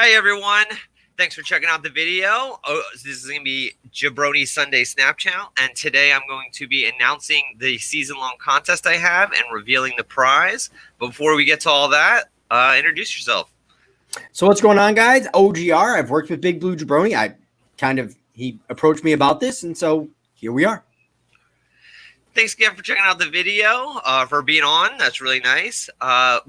Hey everyone, thanks for checking out the video. This is going to be Jabroni Sunday Snap Channel, and today I'm going to be announcing the season-long contest I have and revealing the prize. But before we get to all that, introduce yourself. So what's going on, guys? OGR. I've worked with Big Blue Jabroni. He approached me about this, and so here we are. Thanks again for checking out the video, for being on. That's really nice.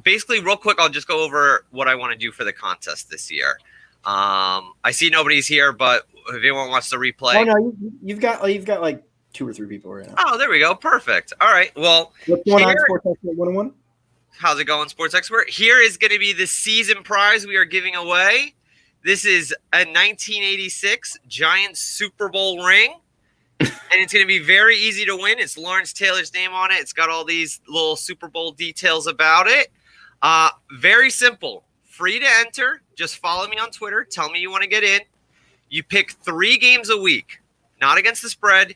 Basically, real quick, I'll just go over what I want to do for the contest this year. I see nobody's here, but if anyone wants to replay. Oh no, you've got like 2 or 3 people right now. Oh, there we go. Perfect. All right. Well, what's going on, Sports Expert 101? How's it going, Sports Expert? Here is going to be the season prize we are giving away. This is a 1986 Giants Super Bowl ring. And it's going to be very easy to win. It's Lawrence Taylor's name on it. It's got all these little Super Bowl details about it. Very simple. Free to enter. Just follow me on Twitter. Tell me you want to get in. You pick 3 games a week. Not against the spread.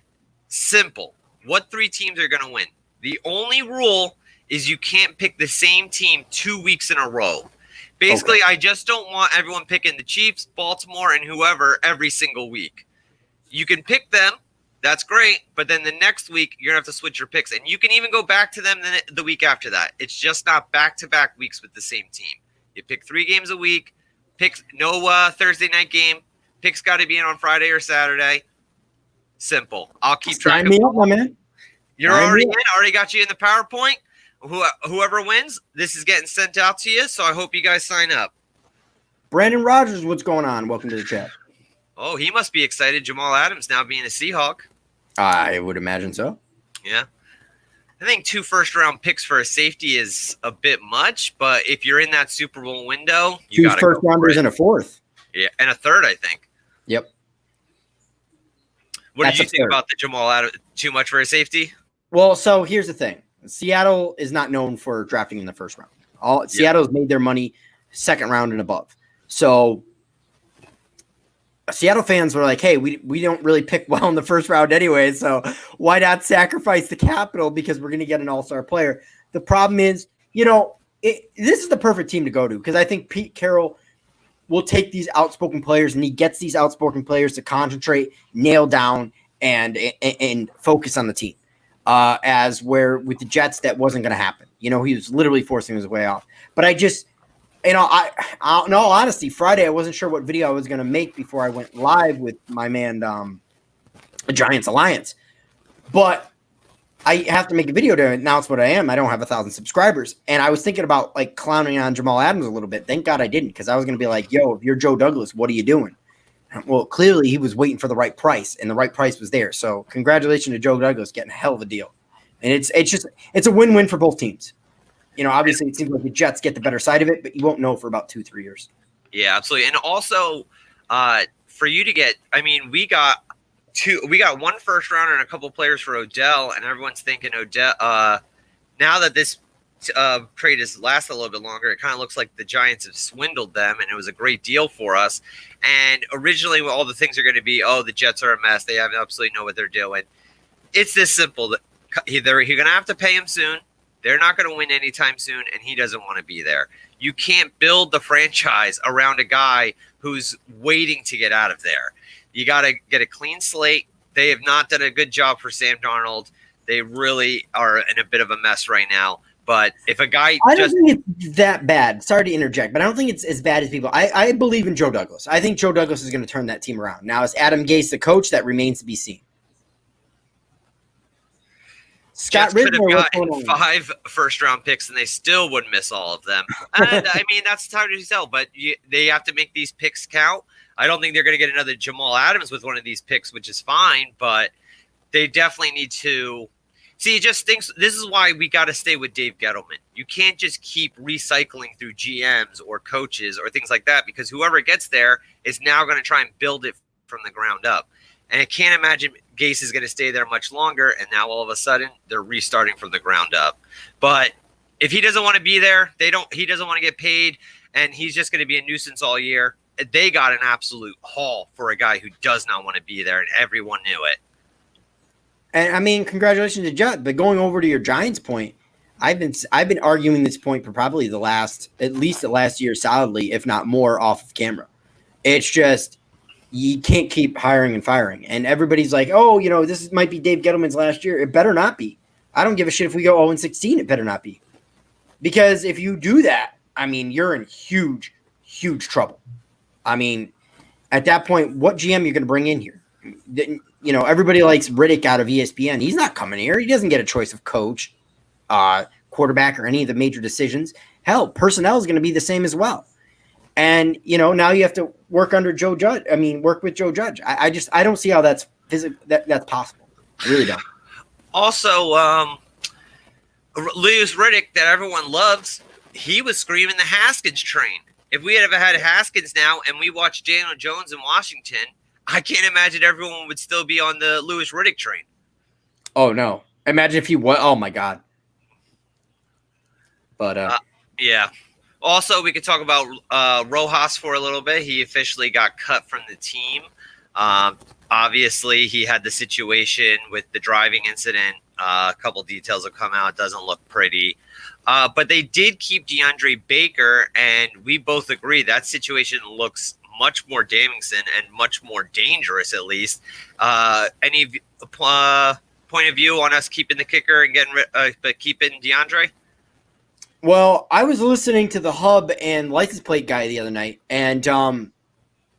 Simple. What 3 teams are going to win? The only rule is you can't pick the same team 2 weeks in a row. Basically, okay. I just don't want everyone picking the Chiefs, Baltimore, and whoever every single week. You can pick them. That's great, but then the next week, you're going to have to switch your picks, and you can even go back to them the week after that. It's just not back-to-back weeks with the same team. You pick 3 games a week, no Thursday night game, picks got to be in on Friday or Saturday. Simple. I'll keep track of me up, my man. You're already in. I already got you in the PowerPoint. Whoever wins, this is getting sent out to you, so I hope you guys sign up. Brandon Rogers, what's going on? Welcome to the chat. Oh, he must be excited. Jamal Adams now being a Seahawk. I would imagine so. Yeah. I think 2 first-round picks for a safety is a bit much, but if you're in that Super Bowl window, you got 2 first-rounders and a 4th. Yeah, and a 3rd, I think. Yep. What did you think about the Jamal Adams? Too much for a safety? Well, so here's the thing. Seattle is not known for drafting in the 1st round. Seattle's made their money 2nd round and above. So Seattle fans were like, hey, we don't really pick well in the 1st round anyway, so why not sacrifice the capital because we're going to get an all-star player? The problem is, this is the perfect team to go to because I think Pete Carroll will take these outspoken players and he gets these outspoken players to concentrate, nail down, and focus on the team. As where with the Jets, that wasn't going to happen. He was literally forcing his way off. But I just – in all honesty, Friday, I wasn't sure what video I was going to make before I went live with my man, Giants Alliance. But I have to make a video to announce what I am. I don't have 1,000 subscribers. And I was thinking about, clowning on Jamal Adams a little bit. Thank God I didn't, because I was going to be like, yo, if you're Joe Douglas, what are you doing? Well, clearly he was waiting for the right price, and the right price was there. So congratulations to Joe Douglas getting a hell of a deal. And it's a win-win for both teams. Obviously it seems like the Jets get the better side of it, but you won't know for about 2-3 years. Yeah, absolutely. And also, for you to get, we got 1 first rounder and a couple players for Odell, and everyone's thinking Odell. Now that this trade has lasted a little bit longer, it kind of looks like the Giants have swindled them, and it was a great deal for us. And originally, all the things are going to be, the Jets are a mess. They absolutely know what they're doing. It's this simple. That you're going to have to pay him soon. They're not going to win anytime soon, and he doesn't want to be there. You can't build the franchise around a guy who's waiting to get out of there. You got to get a clean slate. They have not done a good job for Sam Darnold. They really are in a bit of a mess right now. But if a guy I don't think it's that bad. Sorry to interject, but I don't think it's as bad as people. I believe in Joe Douglas. I think Joe Douglas is going to turn that team around. Now, is Adam Gase the coach? That remains to be seen. Scott could have gotten 5 first-round picks, and they still would miss all of them. And, that's time to tell, but they have to make these picks count. I don't think they're going to get another Jamal Adams with one of these picks, which is fine, but they definitely need to – see, just thinks this is why we got to stay with Dave Gettleman. You can't just keep recycling through GMs or coaches or things like that because whoever gets there is now going to try and build it from the ground up. And I can't imagine Gase is going to stay there much longer, and now all of a sudden they're restarting from the ground up. But if he doesn't want to be there, he doesn't want to get paid, and he's just going to be a nuisance all year. They got an absolute haul for a guy who does not want to be there, and everyone knew it. And, congratulations to Jets. But going over to your Giants point, I've been arguing this point for probably at least the last year solidly, if not more, off of camera. It's just you can't keep hiring and firing, and everybody's like, "Oh, this might be Dave Gettleman's last year." It better not be. I don't give a shit if we go 0-16. It better not be, because if you do that, I mean, you're in huge, huge trouble. I mean, at that point, what GM are you going to bring in here? Everybody likes Riddick out of ESPN. He's not coming here. He doesn't get a choice of coach, quarterback, or any of the major decisions. Hell, personnel is going to be the same as well. And, now you have to work under Joe Judge. I mean, work with Joe Judge. I don't see how that's that's possible. I really don't. Also, Louis Riddick, that everyone loves, he was screaming the Haskins train. If we had ever had Haskins now and we watched Daniel Jones in Washington, I can't imagine everyone would still be on the Louis Riddick train. Oh, no. Imagine if he was. Oh, my God. But, yeah. Also, we could talk about Rojas for a little bit. He officially got cut from the team. Obviously, he had the situation with the driving incident. A couple details have come out. It doesn't look pretty. But they did keep DeAndre Baker, and we both agree that situation looks much more damaging and much more dangerous, at least. Any point of view on us keeping the kicker and keeping DeAndre? Well, I was listening to the Hub and license plate guy the other night, and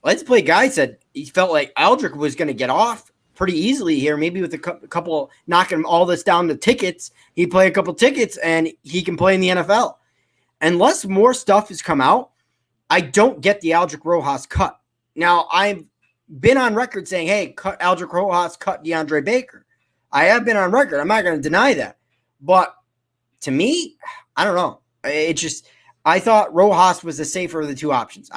license plate guy said he felt like Aldrich was going to get off pretty easily here, maybe with a couple knocking all this down to tickets. He play a couple tickets, and he can play in the NFL. Unless more stuff has come out, I don't get the Aldrich Rojas cut. Now, I've been on record saying, hey, cut Aldrich Rojas, cut DeAndre Baker. I have been on record. I'm not going to deny that. But to me, I don't know. I thought Rojas was the safer of the two options.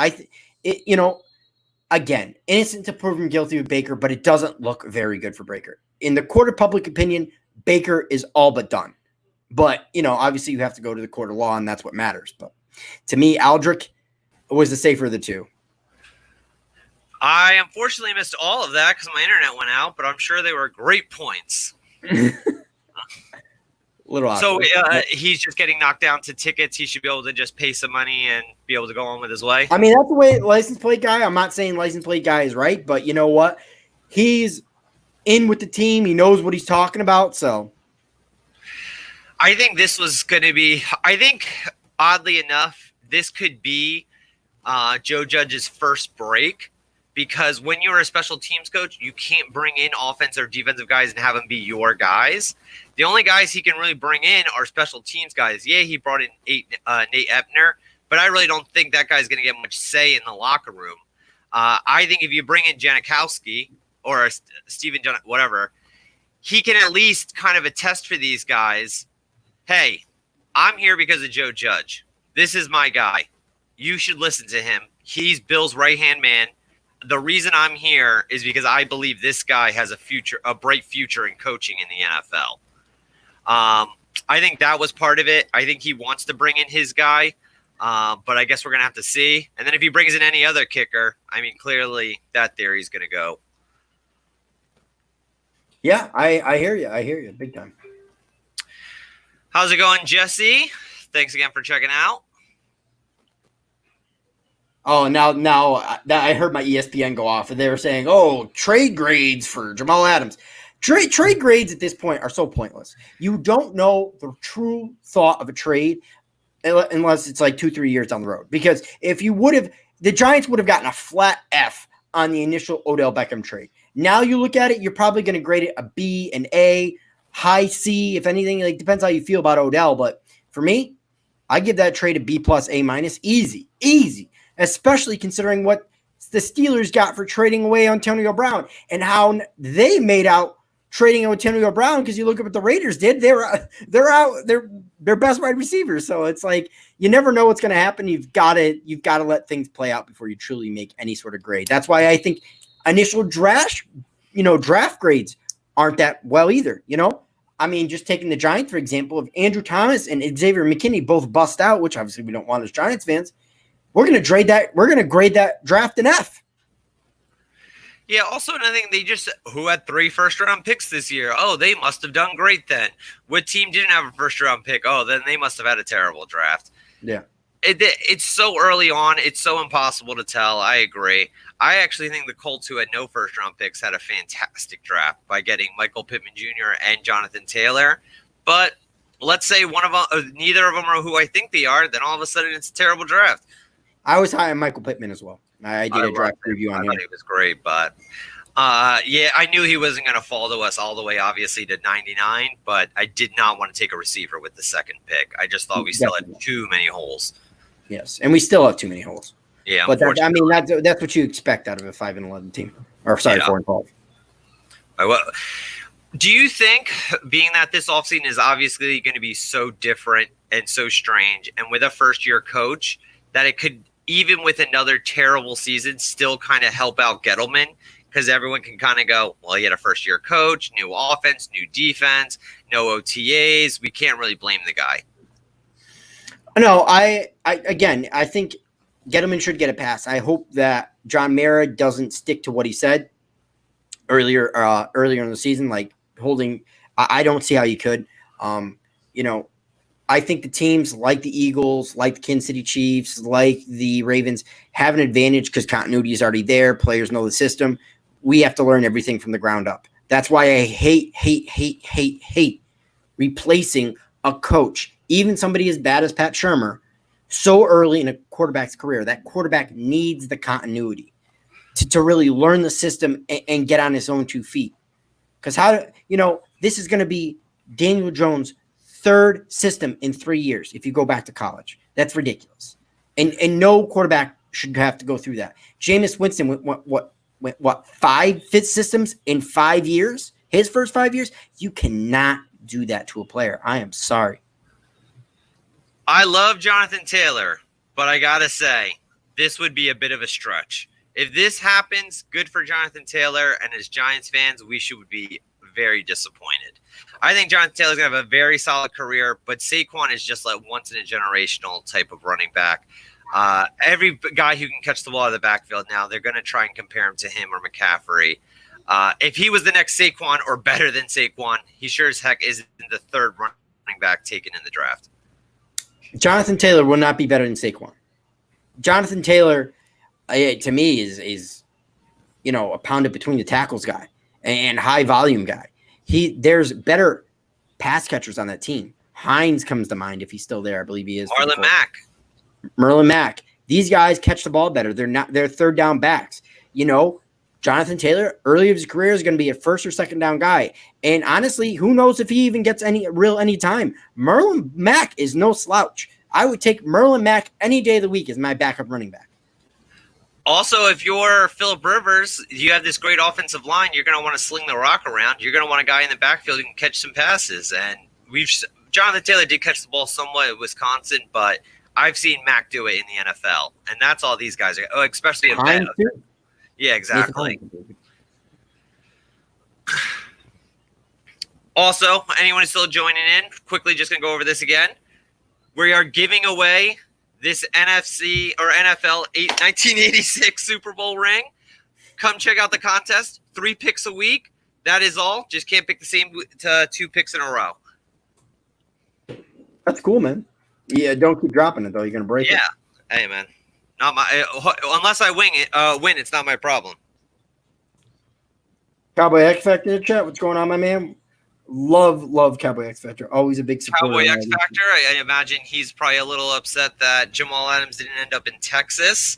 Again, innocent to proven guilty with Baker, but it doesn't look very good for Baker. In the court of public opinion, Baker is all but done. But, obviously you have to go to the court of law, and that's what matters. But to me, Aldrich was the safer of the two. I unfortunately missed all of that because my internet went out, but I'm sure they were great points. Little so he's just getting knocked down to tickets. He should be able to just pay some money and be able to go on with his way. I mean, that's the way license plate guy. I'm not saying license plate guy is right, but you know what? He's in with the team. He knows what he's talking about. So I think this was going to be, oddly enough, this could be Joe Judge's first break, because when you're a special teams coach, you can't bring in offensive or defensive guys and have them be your guys. The only guys he can really bring in are special teams guys. Yeah, he brought in Nate Ebner, but I really don't think that guy's going to get much say in the locker room. I think if you bring in Janikowski or Steven, whatever, he can at least kind of attest for these guys, hey, I'm here because of Joe Judge. This is my guy. You should listen to him. He's Bill's right-hand man. The reason I'm here is because I believe this guy has a bright future in coaching in the NFL. I think that was part of it. I think he wants to bring in his guy, but I guess we're going to have to see. And then if he brings in any other kicker, I mean, clearly that theory is going to go. Yeah, I hear you. I hear you big time. How's it going, Jesse? Thanks again for checking out. Oh, now that I heard my ESPN go off, and they were saying, "Oh, trade grades for Jamal Adams." Trade grades at this point are so pointless. You don't know the true thought of a trade unless it's like 2-3 years down the road. Because if you would have, the Giants would have gotten a flat F on the initial Odell Beckham trade. Now you look at it, you're probably going to grade it a B, an A, high C, if anything. Like, depends how you feel about Odell. But for me, I give that trade a B+, A-. Easy. Especially considering what the Steelers got for trading away Antonio Brown and how they made out trading Antonio Brown, because you look at what the Raiders did. They're out their best wide receivers. So it's like you never know what's going to happen. You've got to let things play out before you truly make any sort of grade. That's why I think initial draft grades aren't that well either. I mean, just taking the Giants for example, if Andrew Thomas and Xavier McKinney both bust out, which obviously we don't want as Giants fans, we're going to grade that draft an F. Yeah, also another thing, who had 3 first-round picks this year? Oh, they must have done great then. What team didn't have a first-round pick? Oh, then they must have had a terrible draft. Yeah. It's so early on. It's so impossible to tell. I agree. I actually think the Colts, who had no first-round picks, had a fantastic draft by getting Michael Pittman Jr. and Jonathan Taylor. But let's say neither of them are who I think they are, then all of a sudden it's a terrible draft. I was high on Michael Pittman as well. I did a draft review on him. I thought he was great, but yeah, I knew he wasn't going to fall to us all the way, obviously, to 99, but I did not want to take a receiver with the second pick. I just thought we still had too many holes. Yes, and we still have too many holes. Yeah, but that's what you expect out of a 5-11 team. Or sorry, 4-12. Do you think, being that this offseason is obviously going to be so different and so strange, and with a first-year coach, that it could, even with another terrible season, still kind of help out Gettleman? Because everyone can kind of go, well, he had a first-year coach, new offense, new defense, no OTAs. We can't really blame the guy. No, I think Gettleman should get a pass. I hope that John Mara doesn't stick to what he said earlier in the season, like holding. I don't see how you could. I think the teams like the Eagles, like the Kansas City Chiefs, like the Ravens have an advantage because continuity is already there. Players know the system. We have to learn everything from the ground up. That's why I hate replacing a coach, even somebody as bad as Pat Shurmur, so early in a quarterback's career. That quarterback needs the continuity to really learn the system and get on his own 2 feet. Because this is going to be Daniel Jones' 3rd system in 3 years if you go back to college. That's ridiculous. And no quarterback should have to go through that. Jameis Winston went what 5 fifth systems in 5 years? His first 5 years? You cannot do that to a player. I am sorry. I love Jonathan Taylor, but I got to say, this would be a bit of a stretch. If this happens, good for Jonathan Taylor, and as Giants fans, we should be very disappointed. I think Jonathan Taylor's going to have a very solid career, but Saquon is just like once in a generational type of running back. Every guy who can catch the ball out of the backfield now, they're going to try and compare him to him or McCaffrey. If he was the next Saquon or better than Saquon, he sure as heck isn't the 3rd running back taken in the draft. Jonathan Taylor will not be better than Saquon. Jonathan Taylor, to me, is a pounded between the tackles guy and high volume guy. There's better pass catchers on that team. Hines comes to mind if he's still there. I believe he is. Merlin Mack. These guys catch the ball better. They're 3rd down backs. Jonathan Taylor, early of his career, is going to be a 1st or 2nd down guy. And honestly, who knows if he even gets any time. Merlin Mack is no slouch. I would take Merlin Mack any day of the week as my backup running back. Also, if you're Phillip Rivers, you have this great offensive line, you're going to want to sling the rock around. You're going to want a guy in the backfield who can catch some passes. And Jonathan Taylor did catch the ball somewhat at Wisconsin, but I've seen Mack do it in the NFL. And that's all these guys are, especially Hines too. Yeah, exactly. Also, anyone who's still joining in, quickly just going to go over this again. We are giving away this NFC or NFL 1986 Super Bowl ring. Come check out the contest. 3 picks a week. That is all. Just can't pick the same 2 picks in a row. That's cool, man. Yeah, don't keep dropping it, though. You're going to break it. Yeah. Hey, man. Not my unless I win, it's not my problem. Cowboy X Factor in the chat. What's going on, my man? Love Cowboy X Factor. Always a big supporter. Cowboy X Factor. I imagine he's probably a little upset that Jamal Adams didn't end up in Texas.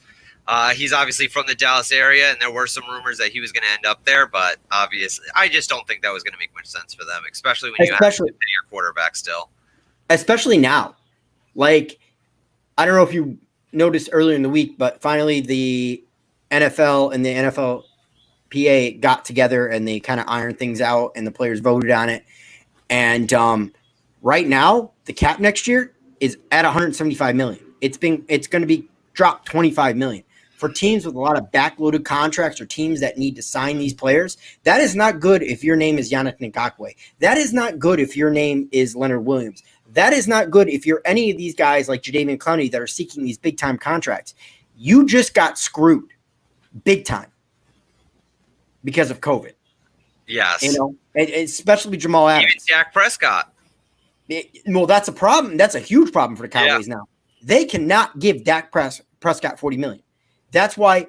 He's obviously from the Dallas area, and there were some rumors that he was going to end up there. But obviously, I just don't think that was going to make much sense for them, especially when you have to pay your quarterback still. Especially now. Like, I don't know if you noticed earlier in the week, but finally the NFL and the NFLPA got together and they kind of ironed things out and the players voted on it. And right now, the cap next year is at $175 million. It's going to be dropped $25 million. For teams with a lot of backloaded contracts or teams that need to sign these players, that is not good if your name is Yannick Ngakoue. That is not good if your name is Leonard Williams. That is not good if you're any of these guys like Jadeveon Clowney that are seeking these big-time contracts. You just got screwed big time. because of COVID. Yes. Especially Jamal Adams. Even Dak Prescott. Well, that's a problem. That's a huge problem for the Cowboys now. They cannot give Dak Prescott $40 million. That's why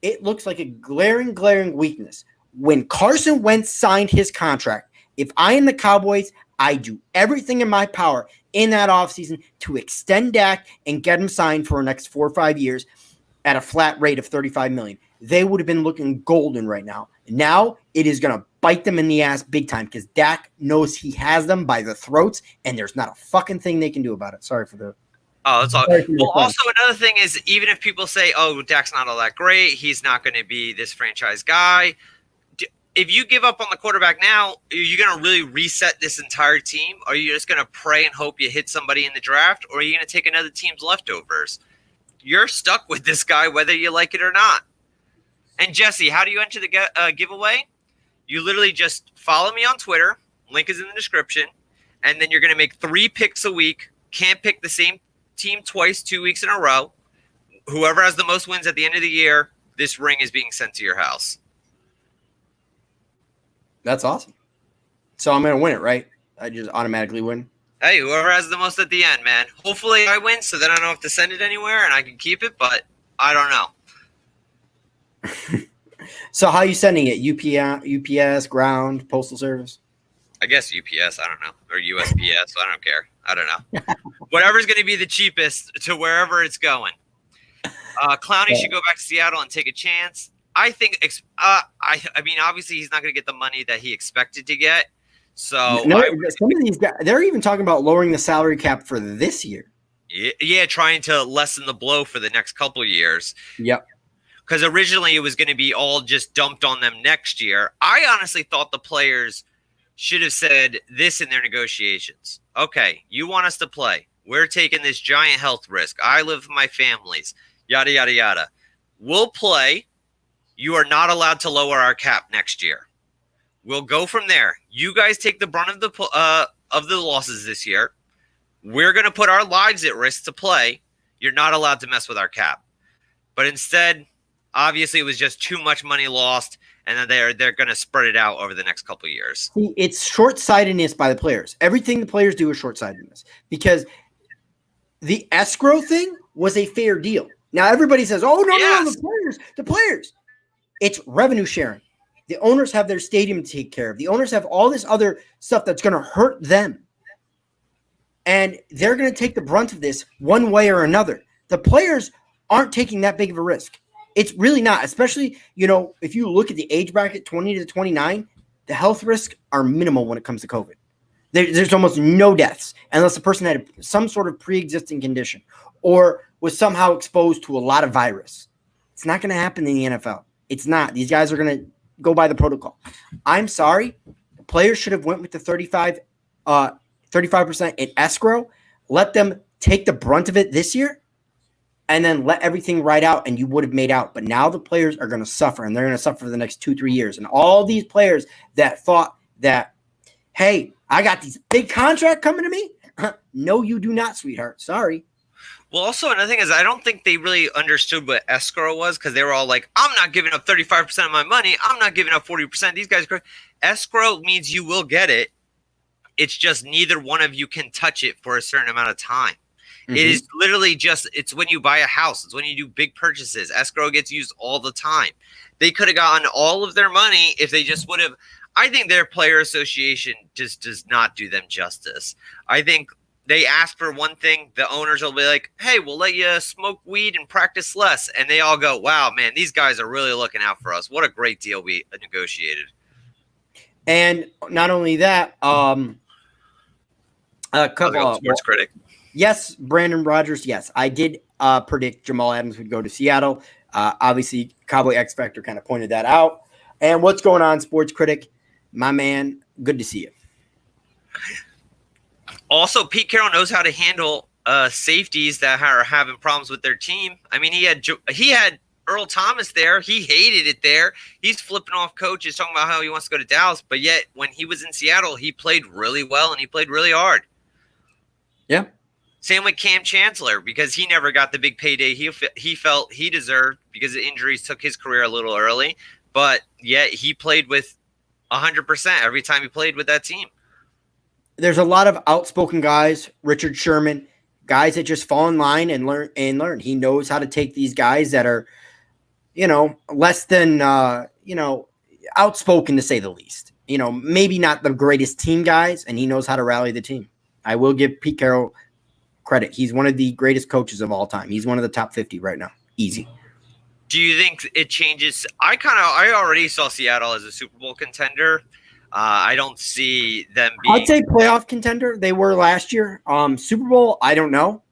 it looks like a glaring weakness. When Carson Wentz signed his contract, if I am the Cowboys, I do everything in my power in that offseason to extend Dak and get him signed for the next 4 or 5 years at a flat rate of $35 million. They would have been looking golden right now. Now it is going to bite them in the ass big time because Dak knows he has them by the throats, and there's not a fucking thing they can do about it. Sorry for the. Oh, that's all. Well, also another thing is, even if people say, "Oh, Dak's not all that great. He's not going to be this franchise guy." If you give up on the quarterback now, are you going to really reset this entire team? Or are you just going to pray and hope you hit somebody in the draft? Or are you going to take another team's leftovers? You're stuck with this guy whether you like it or not. And Jesse, how do you enter the giveaway? You literally just follow me on Twitter. Link is in the description. And then you're going to make 3 picks a week. Can't pick the same team twice, 2 weeks in a row. Whoever has the most wins at the end of the year, this ring is being sent to your house. That's awesome. So I'm going to win it, right? I just automatically win. Hey, whoever has the most at the end, man. Hopefully I win so then I don't have to send it anywhere and I can keep it, but I don't know. So how are you sending it? UPS, ground, postal service? I guess UPS, I don't know. Or USPS, I don't care. I don't know. Whatever's going to be the cheapest to wherever it's going. Clowney should go back to Seattle and take a chance. I think, I mean, obviously he's not going to get the money that he expected to get. So some of these guys, they're even talking about lowering the salary cap for this year. Yeah, trying to lessen the blow for the next couple of years. Yep. Because originally it was going to be all just dumped on them next year. I honestly thought the players should have said this in their negotiations. Okay, you want us to play. We're taking this giant health risk. I live with my families. Yada, yada, yada. We'll play. You are not allowed to lower our cap next year. We'll go from there. You guys take the brunt of the losses this year. We're going to put our lives at risk to play. You're not allowed to mess with our cap. But instead, obviously, it was just too much money lost, and then they're going to spread it out over the next couple of years. See, it's short-sightedness by the players. Everything the players do is short-sightedness because the escrow thing was a fair deal. Now everybody says, "Oh no, the players." It's revenue sharing. The owners have their stadium to take care of. The owners have all this other stuff that's going to hurt them. And they're going to take the brunt of this one way or another. The players aren't taking that big of a risk. It's really not, especially, if you look at the age bracket 20 to 29, the health risks are minimal when it comes to COVID. There's almost no deaths unless the person had some sort of pre-existing condition or was somehow exposed to a lot of virus. It's not going to happen in the NFL. It's not. These guys are going to go by the protocol. I'm sorry. The players should have went with the 35% in escrow. Let them take the brunt of it this year and then let everything ride out and you would have made out. But now the players are going to suffer and they're going to suffer for the next 2-3 years. And all these players that thought that, hey, I got these big contract coming to me. No, you do not, sweetheart. Sorry. Well, also another thing is I don't think they really understood what escrow was because they were all like, I'm not giving up 35% of my money. I'm not giving up 40%. These guys, escrow means you will get it. It's just neither one of you can touch it for a certain amount of time. Mm-hmm. It is literally it's when you buy a house. It's when you do big purchases. Escrow gets used all the time. They could have gotten all of their money if they just would have. I think their player association just does not do them justice. I think they ask for one thing, the owners will be like, hey, we'll let you smoke weed and practice less. And they all go, wow, man, these guys are really looking out for us. What a great deal we negotiated. And not only that, a couple sports critic. Yes, Brandon Rogers. Yes, I did predict Jamal Adams would go to Seattle. Obviously, Cowboy X Factor kind of pointed that out. And what's going on, sports critic? My man, good to see you. Also, Pete Carroll knows how to handle safeties that are having problems with their team. I mean, he had Earl Thomas there. He hated it there. He's flipping off coaches, talking about how he wants to go to Dallas. But yet, when he was in Seattle, he played really well and he played really hard. Yeah. Same with Cam Chancellor because he never got the big payday he felt he deserved because the injuries took his career a little early. but yet he played with 100% every time he played with that team. There's a lot of outspoken guys, Richard Sherman, guys that just fall in line and learn. He knows how to take these guys that are, less than, outspoken to say the least. Maybe not the greatest team guys, and he knows how to rally the team. I will give Pete Carroll credit. He's one of the greatest coaches of all time. He's one of the top 50 right now. Easy. Do you think it changes? I already saw Seattle as a Super Bowl contender. I don't see them being. I'd say playoff contender. They were last year. Super Bowl, I don't know.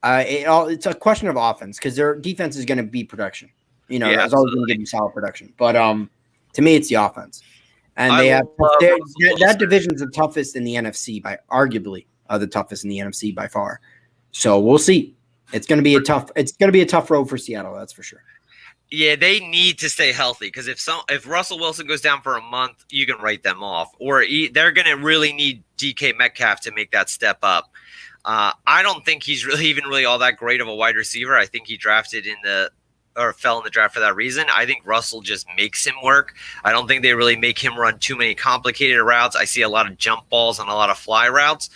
It's a question of offense because their defense is going to be production. It's always going to give you solid production. But to me, it's the offense. And that division is the toughest in the NFC by arguably the toughest in the NFC by far. So we'll see. It's going to be a tough road for Seattle. That's for sure. Yeah, they need to stay healthy because if Russell Wilson goes down for a month, you can write them off. Or they're going to really need DK Metcalf to make that step up. I don't think he's really all that great of a wide receiver. I think he fell in the draft for that reason. I think Russell just makes him work. I don't think they really make him run too many complicated routes. I see a lot of jump balls and a lot of fly routes.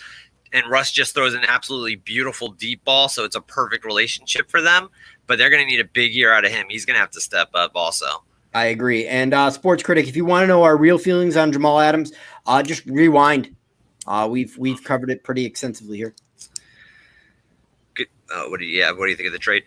And Russ just throws an absolutely beautiful deep ball, so it's a perfect relationship for them. But they're going to need a big year out of him. He's going to have to step up also. I agree. And Sports Critic, if you want to know our real feelings on Jamal Adams, just rewind. We've covered it pretty extensively here. Good. What do you think of the trade?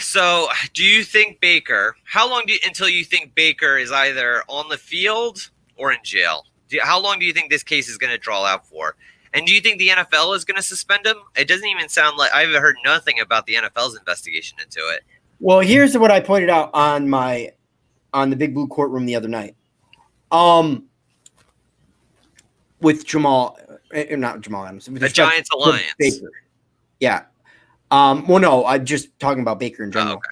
So do you think Baker? How long until you think Baker is either on the field or in jail? How long do you think this case is going to draw out for? And do you think the NFL is going to suspend him? It doesn't even sound like I've heard nothing about the NFL's investigation into it. Well, here's what I pointed out on the Big Blue courtroom the other night. With Jamal, not Jamal Adams, with the Giants alliance. Baker. Yeah. Well, no, I'm just talking about Baker in general.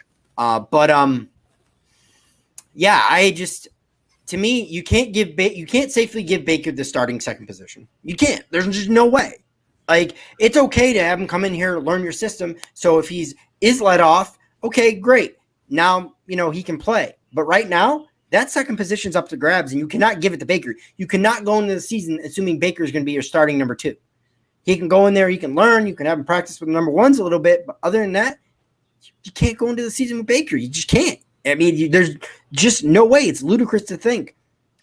To me, you can't safely give Baker the starting second position. You can't. There's just no way. Like, it's okay to have him come in here, learn your system. So if is let off, okay, great. Now, he can play. But right now, that second position's up to grabs, and you cannot give it to Baker. You cannot go into the season assuming Baker is going to be your starting number 2. He can go in there, he can learn, you can have him practice with number 1s a little bit, but other than that, you can't go into the season with Baker. You just can't. I mean, there's just no way. It's ludicrous to think.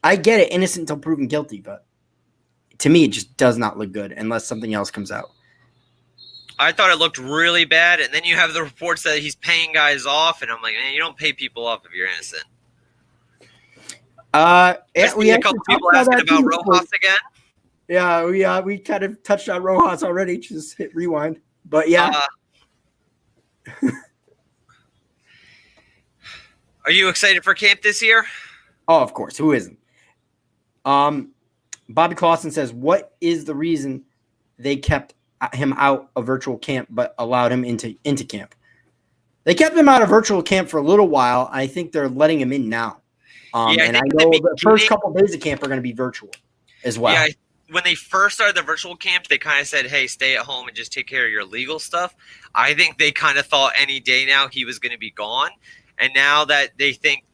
I get it, innocent until proven guilty, but to me, it just does not look good unless something else comes out. I thought it looked really bad, and then you have the reports that he's paying guys off, and I'm like, man, you don't pay people off if you're innocent. We had a couple people asking about Rojas again. Yeah, we kind of touched on Rojas already. Just hit rewind, but yeah. Are you excited for camp this year? Oh, of course. Who isn't? Bobby Clausen says, what is the reason they kept him out of virtual camp but allowed him into camp? They kept him out of virtual camp for a little while. I think they're letting him in now. And I know the first couple of days of camp are going to be virtual as well. Yeah, when they first started the virtual camp, they kind of said, hey, stay at home and just take care of your legal stuff. I think they kind of thought any day now he was going to be gone. And now that they think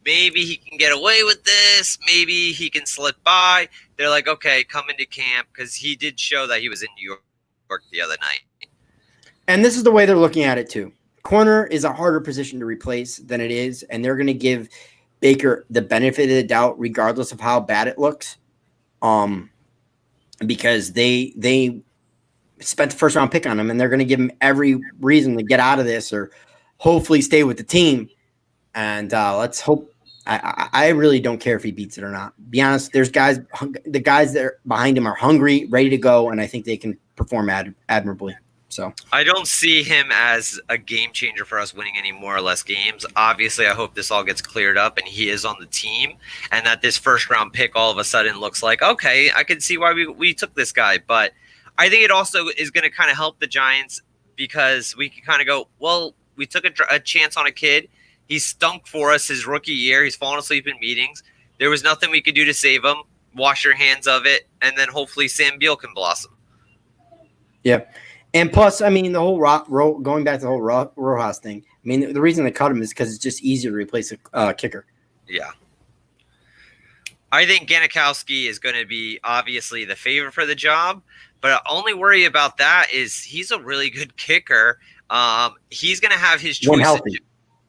maybe he can get away with this, maybe he can slip by, they're like, okay, come into camp, because he did show that he was in New York the other night. And this is the way they're looking at it too. Corner is a harder position to replace than it is, and they're going to give Baker the benefit of the doubt regardless of how bad it looks, because they spent the first round pick on him, and they're going to give him every reason to get out of this or hopefully stay with the team. And let's hope. I really don't care if he beats it or not. Be honest, the guys that are behind him are hungry, ready to go, and I think they can perform admirably. So I don't see him as a game changer for us winning any more or less games. Obviously, I hope this all gets cleared up and he is on the team, and that this first round pick all of a sudden looks like, okay, I can see why we took this guy. But I think it also is going to kind of help the Giants, because we can kind of go, well, we took a chance on a kid. He stunk for us his rookie year. He's fallen asleep in meetings. There was nothing we could do to save him. Wash your hands of it, and then hopefully Sam Beal can blossom. Yeah. And plus, I mean, the whole going back to the whole Rojas thing, I mean, the reason they cut him is because it's just easier to replace a kicker. Yeah. I think Ganikowski is going to be obviously the favorite for the job, but I only worry about that is he's a really good kicker. He's going to have his When choice. healthy.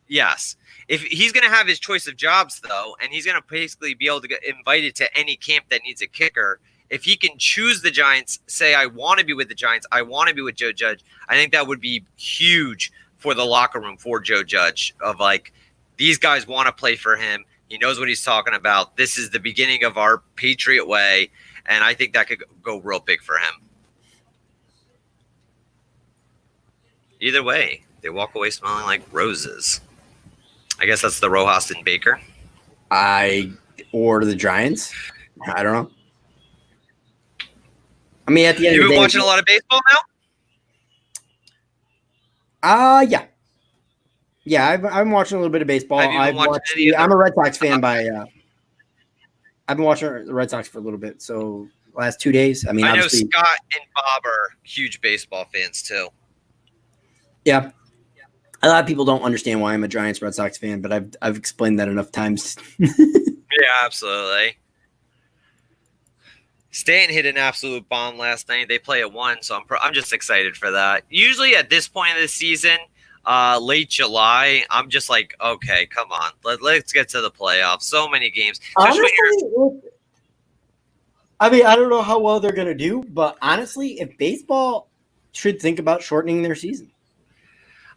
Yes. If he's going to have his choice of jobs, though, and he's going to basically be able to get invited to any camp that needs a kicker, if he can choose the Giants, say, I want to be with the Giants, I want to be with Joe Judge, I think that would be huge for the locker room for Joe Judge of like, these guys want to play for him. He knows what he's talking about. This is the beginning of our Patriot way, and I think that could go real big for him. Either way, they walk away smelling like roses. I guess that's the Rojas and Baker. Or the Giants. I don't know. I mean, at the end of the day, you've been watching a lot of baseball now? Yeah. Yeah, I'm watching a little bit of baseball. I'm a Red Sox fan I've been watching the Red Sox for a little bit. So last 2 days. I mean, I know Scott and Bob are huge baseball fans too. Yeah. A lot of people don't understand why I'm a Giants Red Sox fan, but I've explained that enough times. Yeah, absolutely. Stanton hit an absolute bomb last night. They play at 1, so I'm just excited for that. Usually at this point of the season, late July, I'm just like, okay, come on, let's get to the playoffs. So many games. Honestly, I mean, I don't know how well they're going to do, but honestly, if baseball should think about shortening their season.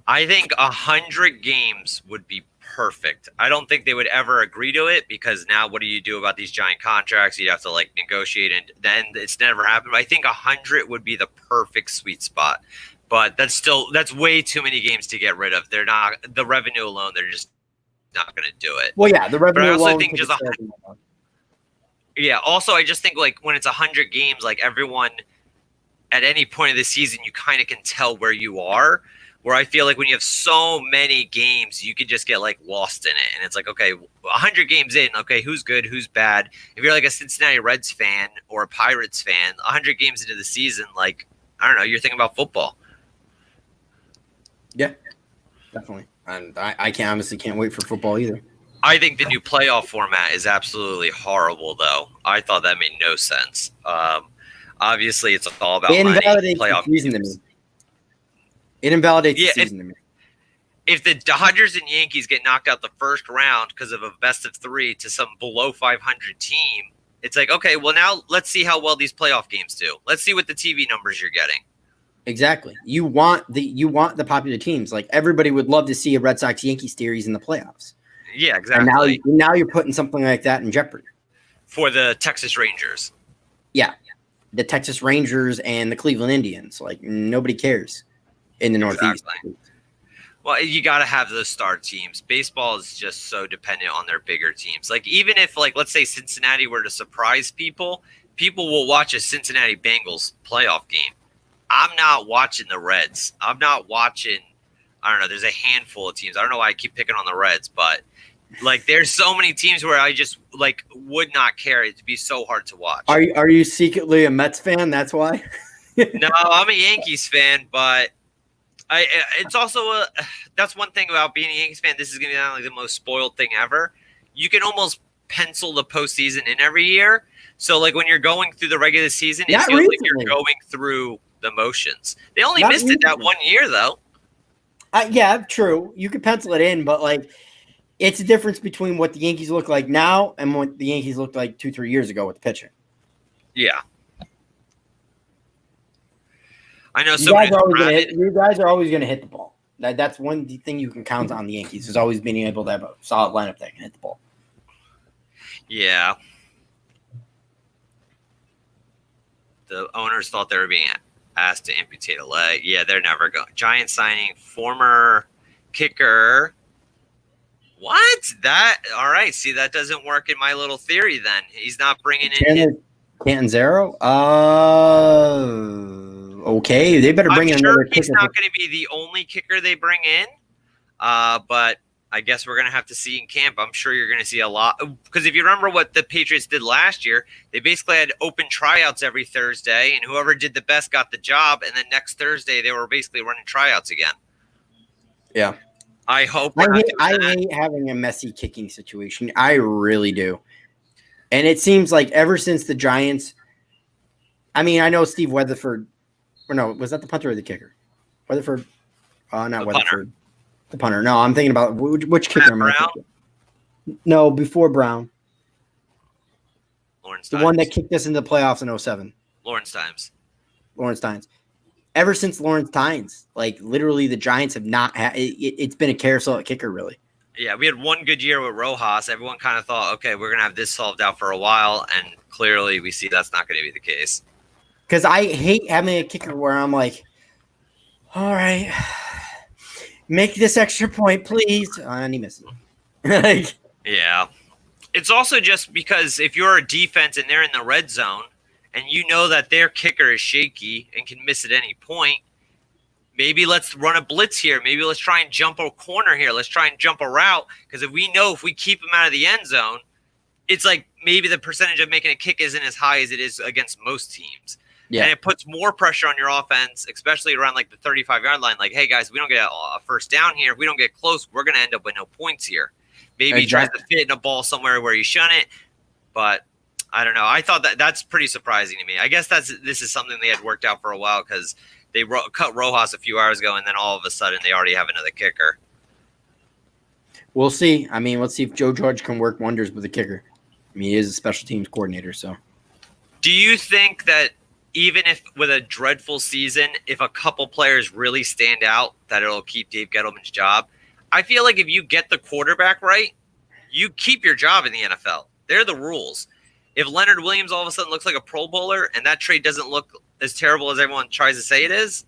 I think 100 games would be perfect. I don't think they would ever agree to it because now what do you do about these giant contracts? You'd have to like negotiate, and then it's never happened. But I think 100 would be the perfect sweet spot. But that's way too many games to get rid of. They're not the revenue alone. They're just not going to do it. Well, yeah, the revenue. But I also alone think just Also, I just think like when it's 100 games, like everyone at any point of the season, you kind of can tell where you are. Where I feel like when you have so many games, you could just get like lost in it. And it's like, okay, 100 games in, okay, who's good, who's bad? If you're like a Cincinnati Reds fan or a Pirates fan, 100 games into the season, like, I don't know, you're thinking about football. Yeah, definitely. And I honestly can't wait for football either. I think the new playoff format is absolutely horrible, though. I thought that made no sense. Obviously, it's all about playoff season to me. It invalidates the season to me. If the Dodgers and Yankees get knocked out the first round because of a best of 3 to some below 500 team, it's like, okay, well, now let's see how well these playoff games do. Let's see what the TV numbers you're getting. Exactly. You want the popular teams. Like everybody would love to see a Red Sox Yankees series in the playoffs. Yeah, exactly. And now you're putting something like that in jeopardy. For the Texas Rangers. Yeah. The Texas Rangers and the Cleveland Indians. Like nobody cares in the Northeast. Exactly. Well, you got to have those star teams. Baseball is just so dependent on their bigger teams. Like even if, like, let's say Cincinnati were to surprise people, people will watch a Cincinnati Bengals playoff game. I'm not watching the Reds. I'm not watching, I don't know, there's a handful of teams. I don't know why I keep picking on the Reds, but like there's so many teams where I just like would not care. It'd be so hard to watch. Are you secretly a Mets fan? That's why? No, I'm a Yankees fan, but it's also that's one thing about being a Yankees fan. This is going to be like the most spoiled thing ever. You can almost pencil the postseason in every year. So like when you're going through the regular season, it feels like you're going through the motions. They only missed it that 1 year though. Yeah, true. You could pencil it in, but like it's a difference between what the Yankees look like now and what the Yankees looked like 2-3 years ago with the pitching. Yeah. I know you guys are always going to hit the ball. That's one thing you can count on the Yankees is always being able to have a solid lineup that can hit the ball. Yeah. The owners thought they were being asked to amputate a leg. Yeah, they're never going. Giants signing former kicker. What? All right. See, that doesn't work in my little theory then. He's not bringing in Canzero? Okay. They better bring in another kicker. He's not going to be the only kicker they bring in. But I guess we're going to have to see in camp. I'm sure you're going to see a lot. Because if you remember what the Patriots did last year, they basically had open tryouts every Thursday, and whoever did the best got the job. And then next Thursday, they were basically running tryouts again. Yeah. I hope we're not doing I that. hate having a messy kicking situation. I really do. And it seems like ever since the Giants, I mean, I know Steve Weatherford, or no, was that the punter or the kicker? Weatherford, not The Weatherford, the punter. No, I'm thinking about which kicker am I Brown? thinking? No, before Brown. Lawrence The Times. one that kicked us into the playoffs in 07. Lawrence Times. Lawrence Tynes. Ever since Lawrence Tynes, like literally the Giants have not had it's been a carousel at kicker, really. Yeah, we had one good year with Rojas. Everyone kind of thought, okay, we're going to have this solved out for a while. And clearly we see that's not going to be the case. Because I hate having a kicker where I'm like, all right, make this extra point, please. And he misses. Yeah. It's also just because if you're a defense and they're in the red zone and you know that their kicker is shaky and can miss at any point, maybe let's run a blitz here. Maybe let's try and jump a corner here. Let's try and jump a route. Because if we know if we keep him out of the end zone, it's like maybe the percentage of making a kick isn't as high as it is against most teams. Yeah. And it puts more pressure on your offense, especially around like the 35-yard line. Like, hey, guys, we don't get a first down here. If we don't get close, we're going to end up with no points here. Maybe he tries to fit in a ball somewhere where he shouldn't. But I don't know. I thought that's pretty surprising to me. I guess this is something they had worked out for a while because they cut Rojas a few hours ago, and then all of a sudden they already have another kicker. We'll see. I mean, let's see if Joe Judge can work wonders with a kicker. I mean, he is a special teams coordinator. So, do you think that even if with a dreadful season, if a couple players really stand out, that it'll keep Dave Gettleman's job? I feel like if you get the quarterback right, you keep your job in the NFL. They're the rules. If Leonard Williams all of a sudden looks like a Pro Bowler and that trade doesn't look as terrible as everyone tries to say it is,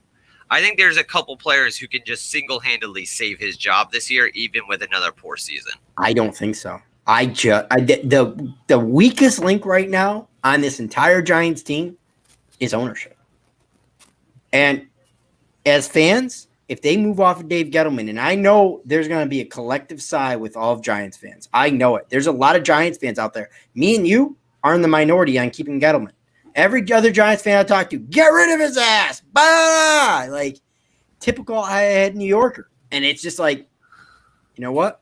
I think there's a couple players who can just single-handedly save his job this year, even with another poor season. I don't think so. The weakest link right now on this entire Giants team is ownership. And as fans, if they move off of Dave Gettleman, and I know there's going to be a collective sigh with all of Giants fans. I know it. There's a lot of Giants fans out there. Me and you are in the minority on keeping Gettleman. Every other Giants fan I talk to, get rid of his ass. Bah! Like, typical high-head New Yorker. And it's just like, you know what?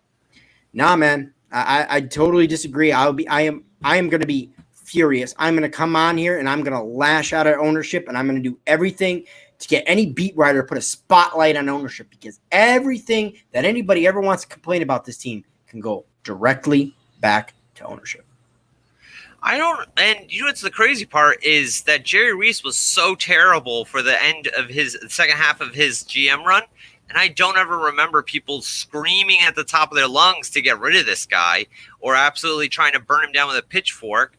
Nah, man. I totally disagree. I am going to be furious. I'm going to come on here and I'm going to lash out at ownership, and I'm going to do everything to get any beat writer to put a spotlight on ownership, because everything that anybody ever wants to complain about this team can go directly back to ownership. And you know what's the crazy part is that Jerry Reese was so terrible for the second half of his GM run. And I don't ever remember people screaming at the top of their lungs to get rid of this guy or absolutely trying to burn him down with a pitchfork.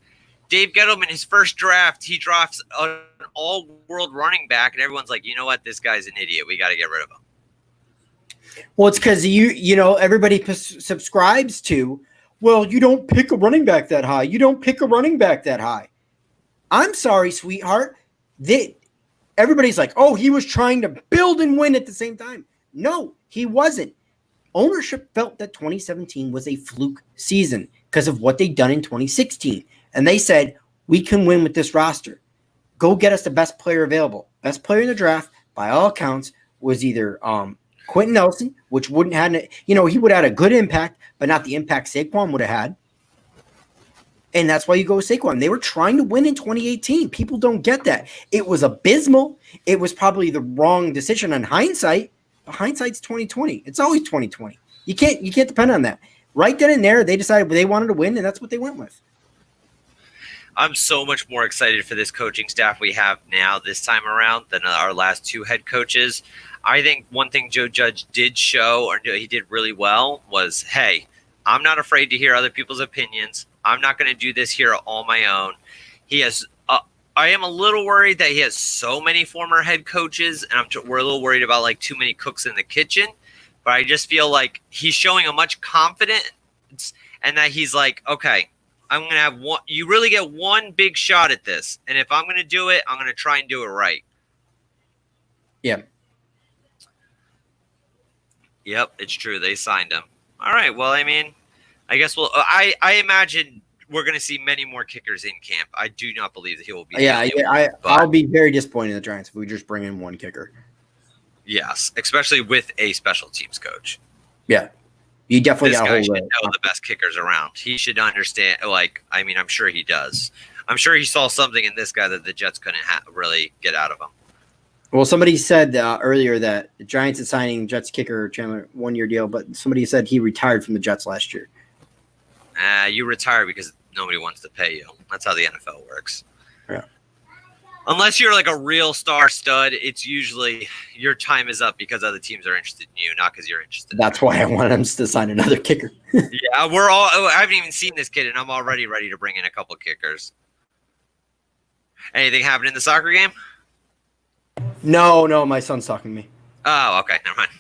Dave Gettleman, his first draft, he drafts an all-world running back, and everyone's like, you know what? This guy's an idiot. We got to get rid of him. Well, it's because you know everybody subscribes to, well, you don't pick a running back that high. You don't pick a running back that high. I'm sorry, sweetheart. Everybody's like, oh, he was trying to build and win at the same time. No, he wasn't. Ownership felt that 2017 was a fluke season because of what they'd done in 2016. And they said, we can win with this roster. Go get us the best player available. Best player in the draft, by all accounts, was either Quentin Nelson, which wouldn't have, he would have had a good impact, but not the impact Saquon would have had. And that's why you go with Saquon. They were trying to win in 2018. People don't get that. It was abysmal. It was probably the wrong decision in hindsight. But hindsight's 2020. It's always 2020. You can't depend on that. Right then and there, they decided they wanted to win, and that's what they went with. I'm so much more excited for this coaching staff we have now this time around than our last two head coaches. I think one thing Joe Judge did show, or he did really well, was, hey, I'm not afraid to hear other people's opinions. I'm not going to do this here on my own. He has. I am a little worried that he has so many former head coaches, and we're a little worried about like too many cooks in the kitchen. But I just feel like he's showing a much confidence, and that he's like, okay, I'm going to have one. You really get one big shot at this, and if I'm going to do it, I'm going to try and do it right. Yeah. Yep, it's true. They signed him. All right. Well, I mean, I guess I imagine we're going to see many more kickers in camp. I do not believe that he will be. I'll be very disappointed in the Giants if we just bring in one kicker. Yes, especially with a special teams coach. Yeah. You definitely This got to guy hold should it. know the best kickers around. He should understand. I'm sure he does. I'm sure he saw something in this guy that the Jets couldn't really get out of him. Well, somebody said earlier that the Giants is signing Jets kicker Chandler 1-year deal, but somebody said he retired from the Jets last year. You retire because nobody wants to pay you. That's how the NFL works. Yeah. Unless you're like a real star stud, it's usually your time is up because other teams are interested in you, not because you're interested. That's why I want him to sign another kicker. Yeah, I haven't even seen this kid, and I'm already ready to bring in a couple kickers. Anything happen in the soccer game? No, my son's talking to me. Oh, okay, never mind.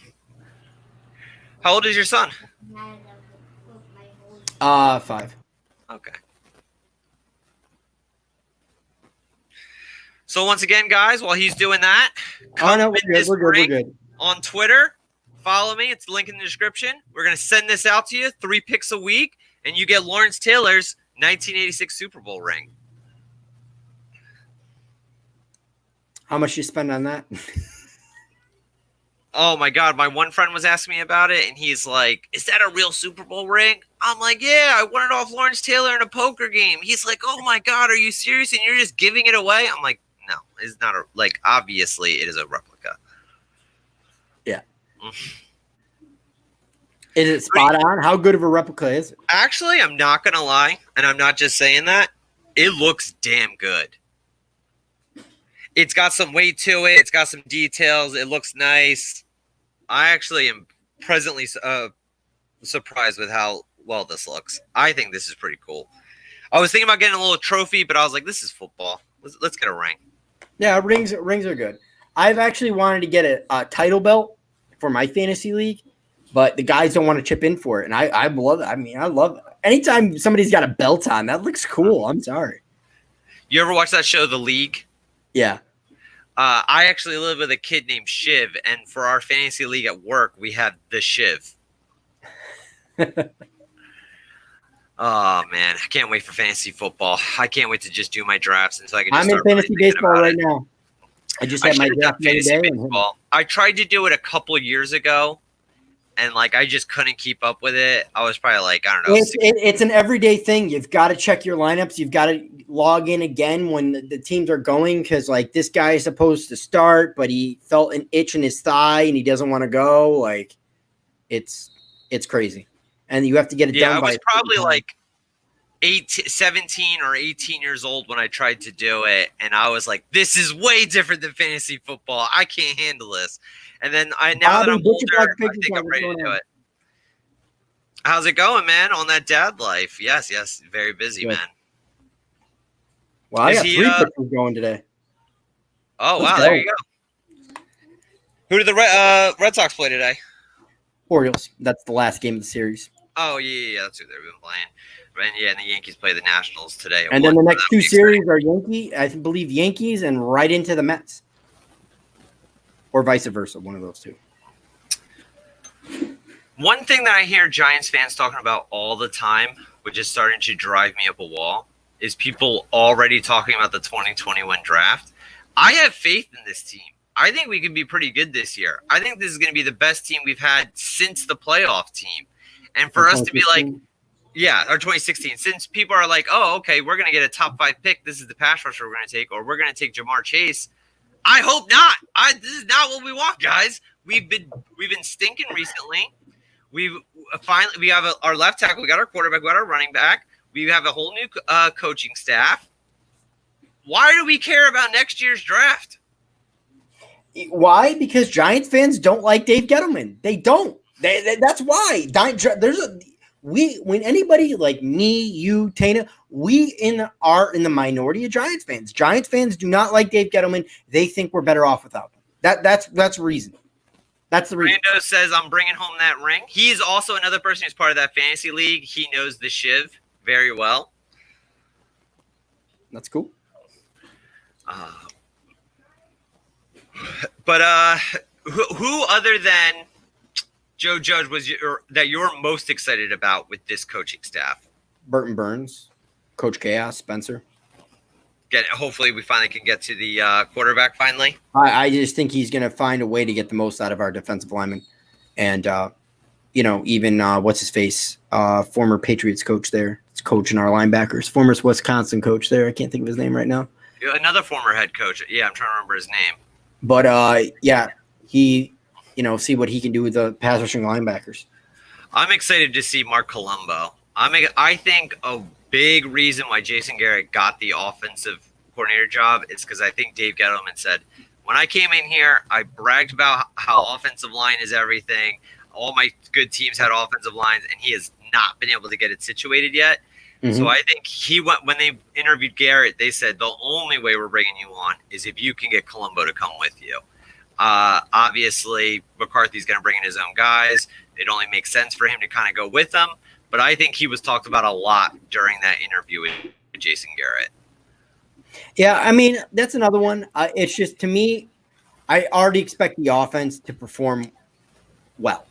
How old is your son? 5. Okay. So once again, guys, while he's doing that, we're good. On Twitter, follow me. It's the link in the description. We're gonna send this out to you, 3 picks a week, and you get Lawrence Taylor's 1986 Super Bowl ring. How much you spend on that? Oh my God, my one friend was asking me about it, and he's like, "Is that a real Super Bowl ring?" I'm like, "Yeah, I won it off Lawrence Taylor in a poker game." He's like, "Oh my God, are you serious? And you're just giving it away?" I'm like, "No, it's not obviously it is a replica." Yeah. Is it spot on? How good of a replica is it? Actually, I'm not gonna lie, and I'm not just saying that. It looks damn good. It's got some weight to it. It's got some details. It looks nice. I actually am presently surprised with how well this looks. I think this is pretty cool. I was thinking about getting a little trophy, but I was like, this is football. Let's get a ring. Yeah, rings are good. I've actually wanted to get a title belt for my fantasy league, but the guys don't want to chip in for it. And I love it. I mean, I love it. Anytime somebody's got a belt on, that looks cool. I'm sorry. You ever watch that show, The League? Yeah. I actually live with a kid named Shiv, and for our fantasy league at work, we have the Shiv. Oh, man. I can't wait for fantasy football. I can't wait to just do my drafts until I can just I'm in fantasy baseball right now. I just had my draft fantasy baseball. I tried to do it a couple years ago, and I just couldn't keep up with it. I was probably I don't know. It's an everyday thing. You've got to check your lineups. You've got to log in again when the teams are going because this guy is supposed to start, but he felt an itch in his thigh and he doesn't want to go. It's crazy, and you have to get it done. I was probably 17 or 18 years old when I tried to do it, and I was like, "This is way different than fantasy football. I can't handle this." And then now that I'm older, I think I'm ready to do it. How's it going, man? On that dad life? Yes, very busy, man. Well, I got 3 pitchers going today. Oh, wow, there you go. Who did the Red Sox play today? Orioles. That's the last game of the series. Oh, yeah, that's who they've been playing. And the Yankees play the Nationals today. And then the next 2 series are I believe Yankees and right into the Mets. Or vice versa, one of those two. One thing that I hear Giants fans talking about all the time, which is starting to drive me up a wall, is people already talking about the 2021 draft. I have faith in this team. I think we can be pretty good this year. I think this is going to be the best team we've had since the playoff team. And for us to be or 2016, since people are like, oh, okay, we're going to get a top 5 pick. This is the pass rusher we're going to take, or we're going to take Jamar Chase. I hope not. This is not what we want, guys. We've been stinking recently. We have our left tackle. We got our quarterback. We got our running back. We have a whole new coaching staff. Why do we care about next year's draft? Why? Because Giants fans don't like Dave Gettleman. They don't. That's why. When anybody like me, you, Tana, are in the minority of Giants fans. Giants fans do not like Dave Gettleman. They think we're better off without him. That's the reason. That's the reason. Brando says I'm bringing home that ring. He is also another person who's part of that fantasy league. He knows the Shiv very well. That's cool. But who other than Joe Judge was that you're most excited about with this coaching staff? Burton Burns, Coach Chaos, Spencer. Hopefully we finally can get to the quarterback finally. I just think he's going to find a way to get the most out of our defensive linemen. And, even what's his face, former Patriots coach there. It's coaching our linebackers. Former Wisconsin coach there. I can't think of his name right now. Another former head coach. Yeah, I'm trying to remember his name. But he, see what he can do with the pass rushing linebackers. I'm excited to see Mark Colombo. I think a big reason why Jason Garrett got the offensive coordinator job is because I think Dave Gettleman said, when I came in here, I bragged about how offensive line is everything. All my good teams had offensive lines, and he has not been able to get it situated yet. Mm-hmm. So I think when they interviewed Garrett, they said the only way we're bringing you on is if you can get Colombo to come with you. Obviously, McCarthy's going to bring in his own guys. It only makes sense for him to kind of go with them. But I think he was talked about a lot during that interview with Jason Garrett. Yeah, I mean, that's another one. It's just, to me, I already expect the offense to perform well.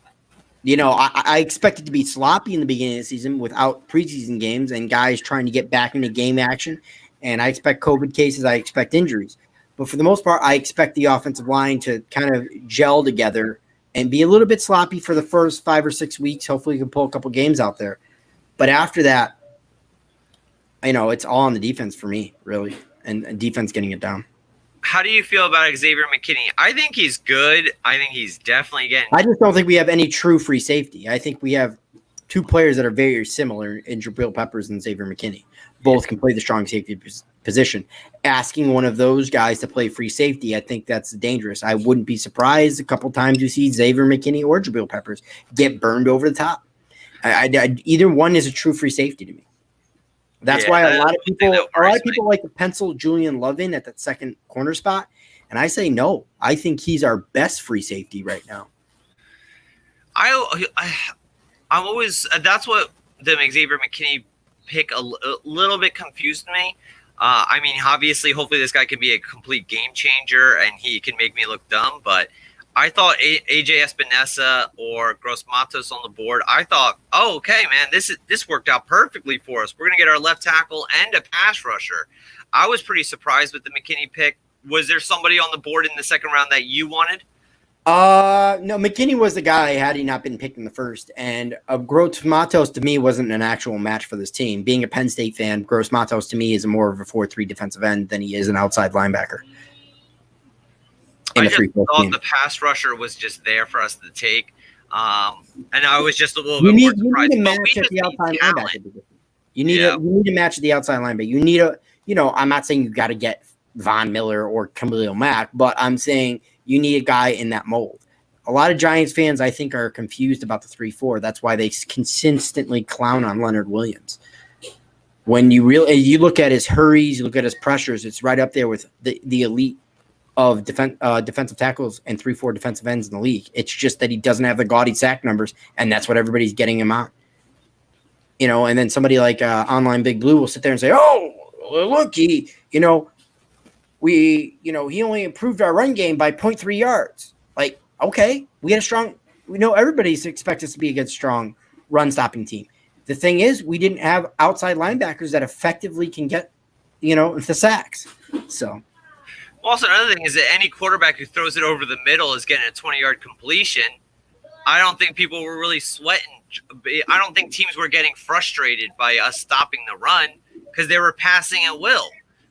I expect it to be sloppy in the beginning of the season without preseason games and guys trying to get back into game action. And I expect COVID cases. I expect injuries. But for the most part, I expect the offensive line to kind of gel together and be a little bit sloppy for the first 5 or 6 weeks. Hopefully you can pull a couple games out there. But after that, it's all on the defense for me, really, and defense getting it down. How do you feel about Xavier McKinney? I think he's good. I think he's definitely getting – I just don't think we have any true free safety. I think we have two players that are very similar in Jabril Peppers and Xavier McKinney. Both can play the strong safety position. Asking one of those guys to play free safety, I think that's dangerous. I wouldn't be surprised a couple times you see Xavier McKinney or Jabril Peppers get burned over the top. Either one is a true free safety to me. That's why a lot of people like to pencil Julian Love in at that second corner spot, and I say no. I think he's our best free safety right now. I'm always that's what the Xavier McKinney pick a little bit confused me. Obviously, hopefully this guy can be a complete game changer and he can make me look dumb. But I thought AJ Espinosa or Gross Matos on the board. I thought, okay, man, this worked out perfectly for us. We're gonna get our left tackle and a pass rusher. I was pretty surprised with the McKinney pick. Was there somebody on the board in the second round that you wanted? No, McKinney was the guy had he not been picked in the first. And Gross Matos to me wasn't an actual match for this team. Being a Penn State fan, Gross Matos to me is more of a 4-3 defensive end than he is an outside linebacker. I just thought the pass rusher was just there for us to take. And I was just a little bit more surprised. You need a match at the outside linebacker position. You need a match at the outside linebacker. You need I'm not saying you got to get Von Miller or Khalil Mack, but I'm saying you need a guy in that mold. A lot of Giants fans, I think, are confused about the 3-4. That's why they consistently clown on Leonard Williams. When you look at his hurries, you look at his pressures, it's right up there with the elite of defensive tackles and 3-4 defensive ends in the league. It's just that he doesn't have the gaudy sack numbers, and that's what everybody's getting him on. And then somebody like Online Big Blue will sit there and say, "Oh, look, he only improved our run game by 0.3 yards." Like, okay, we know everybody's expect us to be against a strong run stopping team. The thing is, we didn't have outside linebackers that effectively can get, the sacks. So. Also, another thing is that any quarterback who throws it over the middle is getting a 20-yard completion. I don't think people were really sweating. I don't think teams were getting frustrated by us stopping the run because they were passing at will.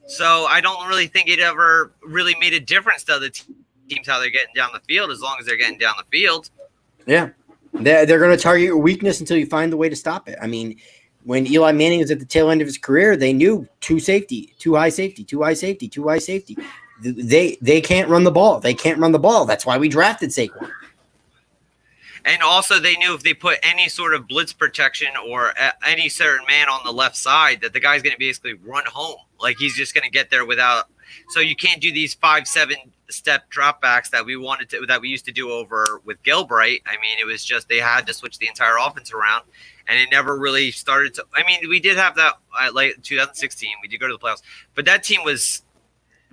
So I don't really think it ever really made a difference to other teams how they're getting down the field as long as they're getting down the field. Yeah. They're going to target your weakness until you find the way to stop it. I mean, when Eli Manning was at the tail end of his career, they knew too high safety. They can't run the ball. That's why we drafted Saquon. And also they knew if they put any sort of blitz protection or any certain man on the left side that the guy's going to basically run home. Like he's just going to get there without – so you can't do these 5-7 step dropbacks that we used to do over with Gilbright. I mean, it was just they had to switch the entire offense around, and it never really started to – I mean, we did have that like 2016. We did go to the playoffs. But that team was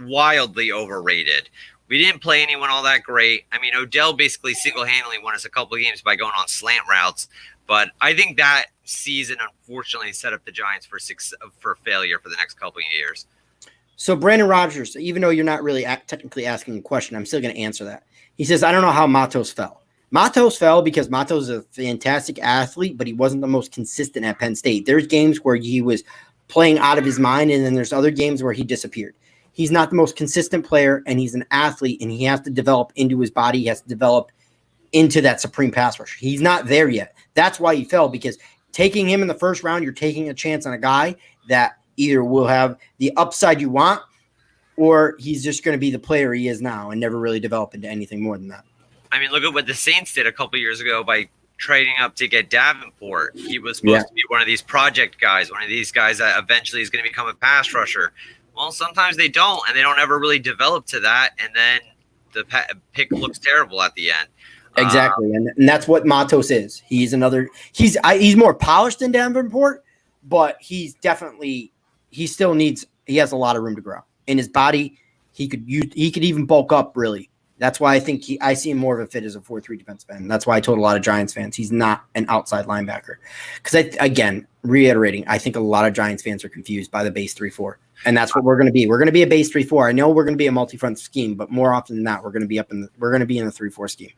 wildly overrated. We didn't play anyone all that great. I mean, Odell basically single-handedly won us a couple of games by going on slant routes. But I think that season, unfortunately, set up the Giants for failure for the next couple of years. So Brandon Rogers, even though you're not really technically asking a question, I'm still going to answer that. He says, I don't know how Matos fell. Matos fell because Matos is a fantastic athlete, but he wasn't the most consistent at Penn State. There's games where he was playing out of his mind, and then there's other games where he disappeared. He's not the most consistent player, and he's an athlete, and he has to develop into his body. He has to develop into that supreme pass rusher. He's not there yet. That's why he fell, because taking him in the first round, you're taking a chance on a guy that either will have the upside you want, or he's just going to be the player he is now and never really develop into anything more than that. I mean, look at what the Saints did a couple years ago by trading up to get Davenport. He was supposed to be one of these project guys, one of these guys that eventually is going to become a pass rusher. Well, sometimes they don't, and they don't ever really develop to that, and then the pick looks terrible at the end. Exactly, and that's what Matos is. He's another. He's more polished than Davenport, but he still needs. He has a lot of room to grow in his body. He could even bulk up really. That's why I think I see him more of a fit as a 4-3 defensive end. That's why I told a lot of Giants fans he's not an outside linebacker. Because again, reiterating, I think a lot of Giants fans are confused by the base 3-4, and that's what we're going to be. We're going to be a base 3-4. I know we're going to be a multi-front scheme, but more often than not, we're going to be in the 3-4 scheme.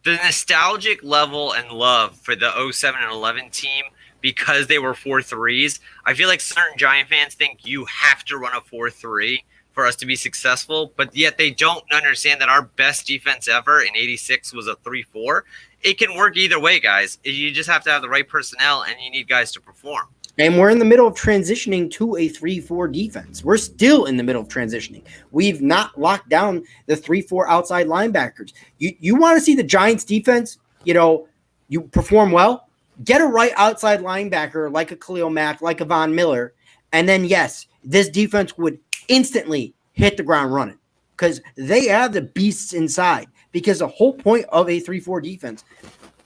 The nostalgic level and love for the 07 and 11 team, because they were 4-3s, I feel like certain Giant fans think you have to run a 4-3 for us to be successful, but yet they don't understand that our best defense ever in 86 was a 3-4. It can work either way, guys. You just have to have the right personnel, and you need guys to perform. And we're in the middle of transitioning to a 3-4 defense. We're still in the middle of transitioning. We've not locked down the 3-4 outside linebackers. You want to see the Giants defense, you perform well, get a right outside linebacker like a Khalil Mack, like a Von Miller, and then, yes, this defense would instantly hit the ground running because they have the beasts inside. Because the whole point of a 3-4 defense,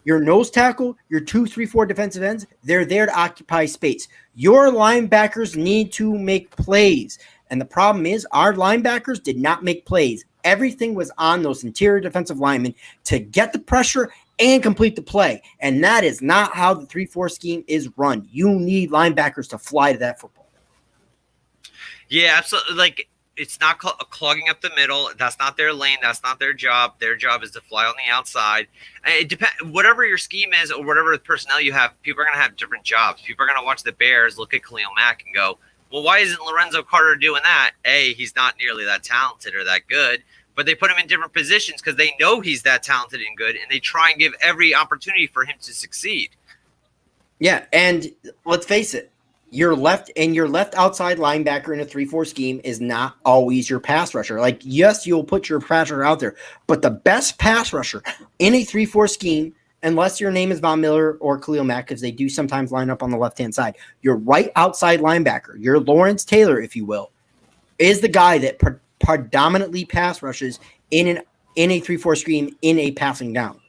your nose tackle, your 2-3-4 defensive ends, they're there to occupy space. Your linebackers need to make plays. And the problem is our linebackers did not make plays. Everything was on those interior defensive linemen to get the pressure and complete the play. And that is not how the 3-4 scheme is run. You need linebackers to fly to that football. Yeah, absolutely. It's not clogging up the middle. That's not their lane. That's not their job. Their job is to fly on the outside. And it depends. Whatever your scheme is, or whatever personnel you have, people are going to have different jobs. People are going to watch the Bears, look at Khalil Mack, and go, "Well, why isn't Lorenzo Carter doing that?" A, he's not nearly that talented or that good, but they put him in different positions because they know he's that talented and good, and they try and give every opportunity for him to succeed. Yeah, and let's face it. Your left outside linebacker in a 3-4 scheme is not always your pass rusher. Like, yes, you'll put your pass rusher out there, but the best pass rusher in a 3-4 scheme, unless your name is Von Miller or Khalil Mack, because they do sometimes line up on the left-hand side, your right outside linebacker, your Lawrence Taylor, if you will, is the guy that predominantly pass rushes in a 3-4 scheme in a passing down.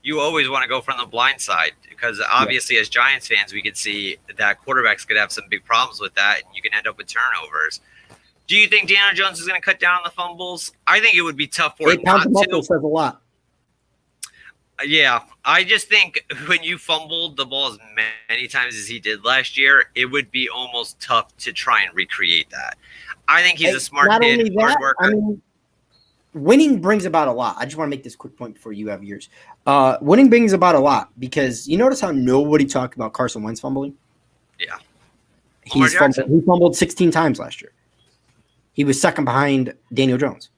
You always want to go from the blind side because obviously as Giants fans, we could see that quarterbacks could have some big problems with that, and you can end up with turnovers. Do you think Daniel Jones is going to cut down on the fumbles? I think it would be tough for him not to. Says a lot. Yeah, I just think when you fumbled the ball as many times as he did last year, it would be almost tough to try and recreate that. I think he's a smart kid, hard worker. Winning brings about a lot. I just want to make this quick point before you have yours. Winning brings about a lot because you notice how nobody talked about Carson Wentz fumbling? Yeah. He fumbled 16 times last year. He was second behind Daniel Jones.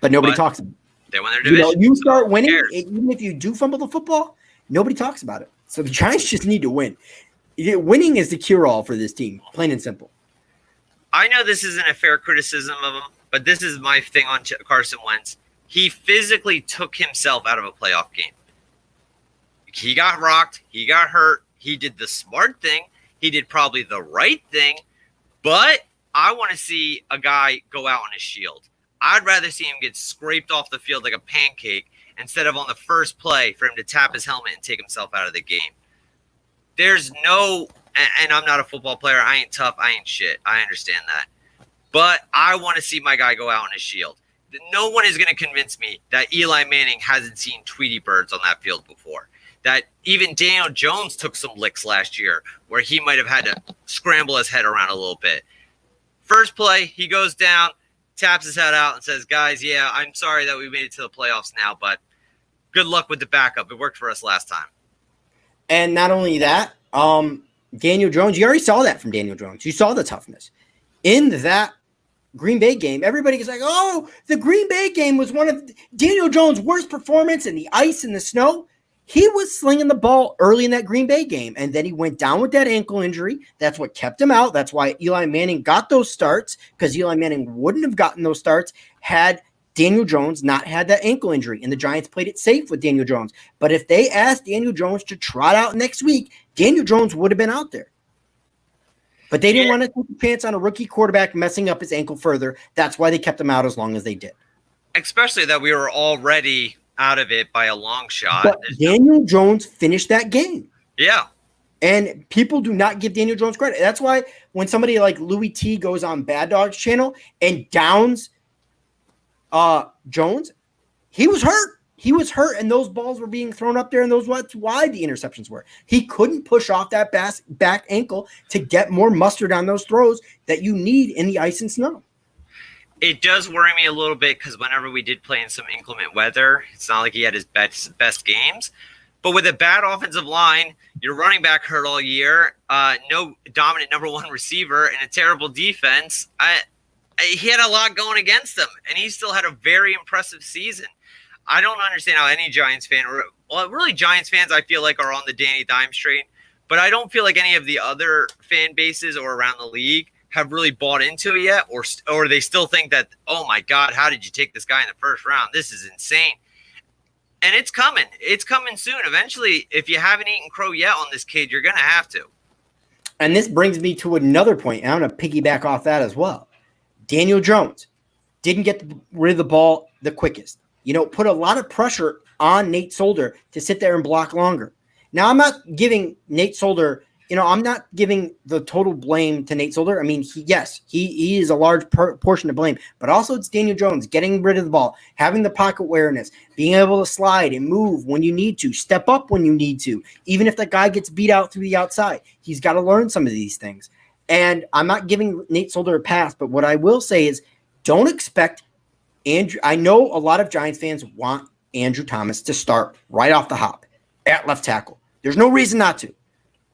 But nobody talks about it. They won their division. You start winning, even if you do fumble the football, nobody talks about it. So the Giants just need to win. Winning is the cure-all for this team, plain and simple. I know this isn't a fair criticism of him, but this is my thing on Carson Wentz. He physically took himself out of a playoff game. He got rocked. He got hurt. He did the smart thing. He did probably the right thing. But I want to see a guy go out on his shield. I'd rather see him get scraped off the field like a pancake instead of on the first play for him to tap his helmet and take himself out of the game. There's no – and I'm not a football player. I ain't tough. I ain't shit. I understand that. But I want to see my guy go out on his shield. No one is going to convince me that Eli Manning hasn't seen Tweety Birds on that field before. That even Daniel Jones took some licks last year where he might have had to scramble his head around a little bit. First play, he goes down, taps his head out and says, guys, yeah, I'm sorry that we made it to the playoffs now, but good luck with the backup. It worked for us last time. And not only that, Daniel Jones, you already saw that from Daniel Jones. You saw the toughness. In that Green Bay game, everybody was like, oh, the Green Bay game was one of Daniel Jones' worst performance in the ice and the snow. He was slinging the ball early in that Green Bay game, and then he went down with that ankle injury. That's what kept him out. That's why Eli Manning got those starts, because Eli Manning wouldn't have gotten those starts had Daniel Jones not had that ankle injury, and the Giants played it safe with Daniel Jones. But if they asked Daniel Jones to trot out next week, Daniel Jones would have been out there. But they didn't want to take a chance on a rookie quarterback messing up his ankle further. That's why they kept him out as long as they did. Especially that we were already out of it by a long shot. But Daniel Jones finished that game. Yeah. And people do not give Daniel Jones credit. That's why when somebody like Louis T goes on Bad Dog's channel and downs Jones, he was hurt. He was hurt, and those balls were being thrown up there, and that's why the interceptions were. He couldn't push off that back ankle to get more mustard on those throws that you need in the ice and snow. It does worry me a little bit because whenever we did play in some inclement weather, it's not like he had his best games. But with a bad offensive line, your running back hurt all year, no dominant number one receiver, and a terrible defense, he had a lot going against him, and he still had a very impressive season. I don't understand how any Giants fan, or well, really Giants fans, I feel like are on the Danny Dimes train, but I don't feel like any of the other fan bases or around the league have really bought into it yet, or they still think that, oh my God, how did you take this guy in the first round? This is insane. And it's coming. It's coming soon. Eventually, if you haven't eaten crow yet on this kid, you're going to have to. And this brings me to another point. I want to piggyback off that as well. Daniel Jones didn't get rid of the ball the quickest. Put a lot of pressure on Nate Solder to sit there and block longer. Now, I'm not giving Nate Solder, I'm not giving the total blame to Nate Solder. I mean, he is a large portion to blame, but also it's Daniel Jones getting rid of the ball, having the pocket awareness, being able to slide and move when you need to, step up when you need to. Even if the guy gets beat out through the outside, he's got to learn some of these things. And I'm not giving Nate Solder a pass, but what I will say is don't expect Andrew. I know a lot of Giants fans want Andrew Thomas to start right off the hop at left tackle. There's no reason not to.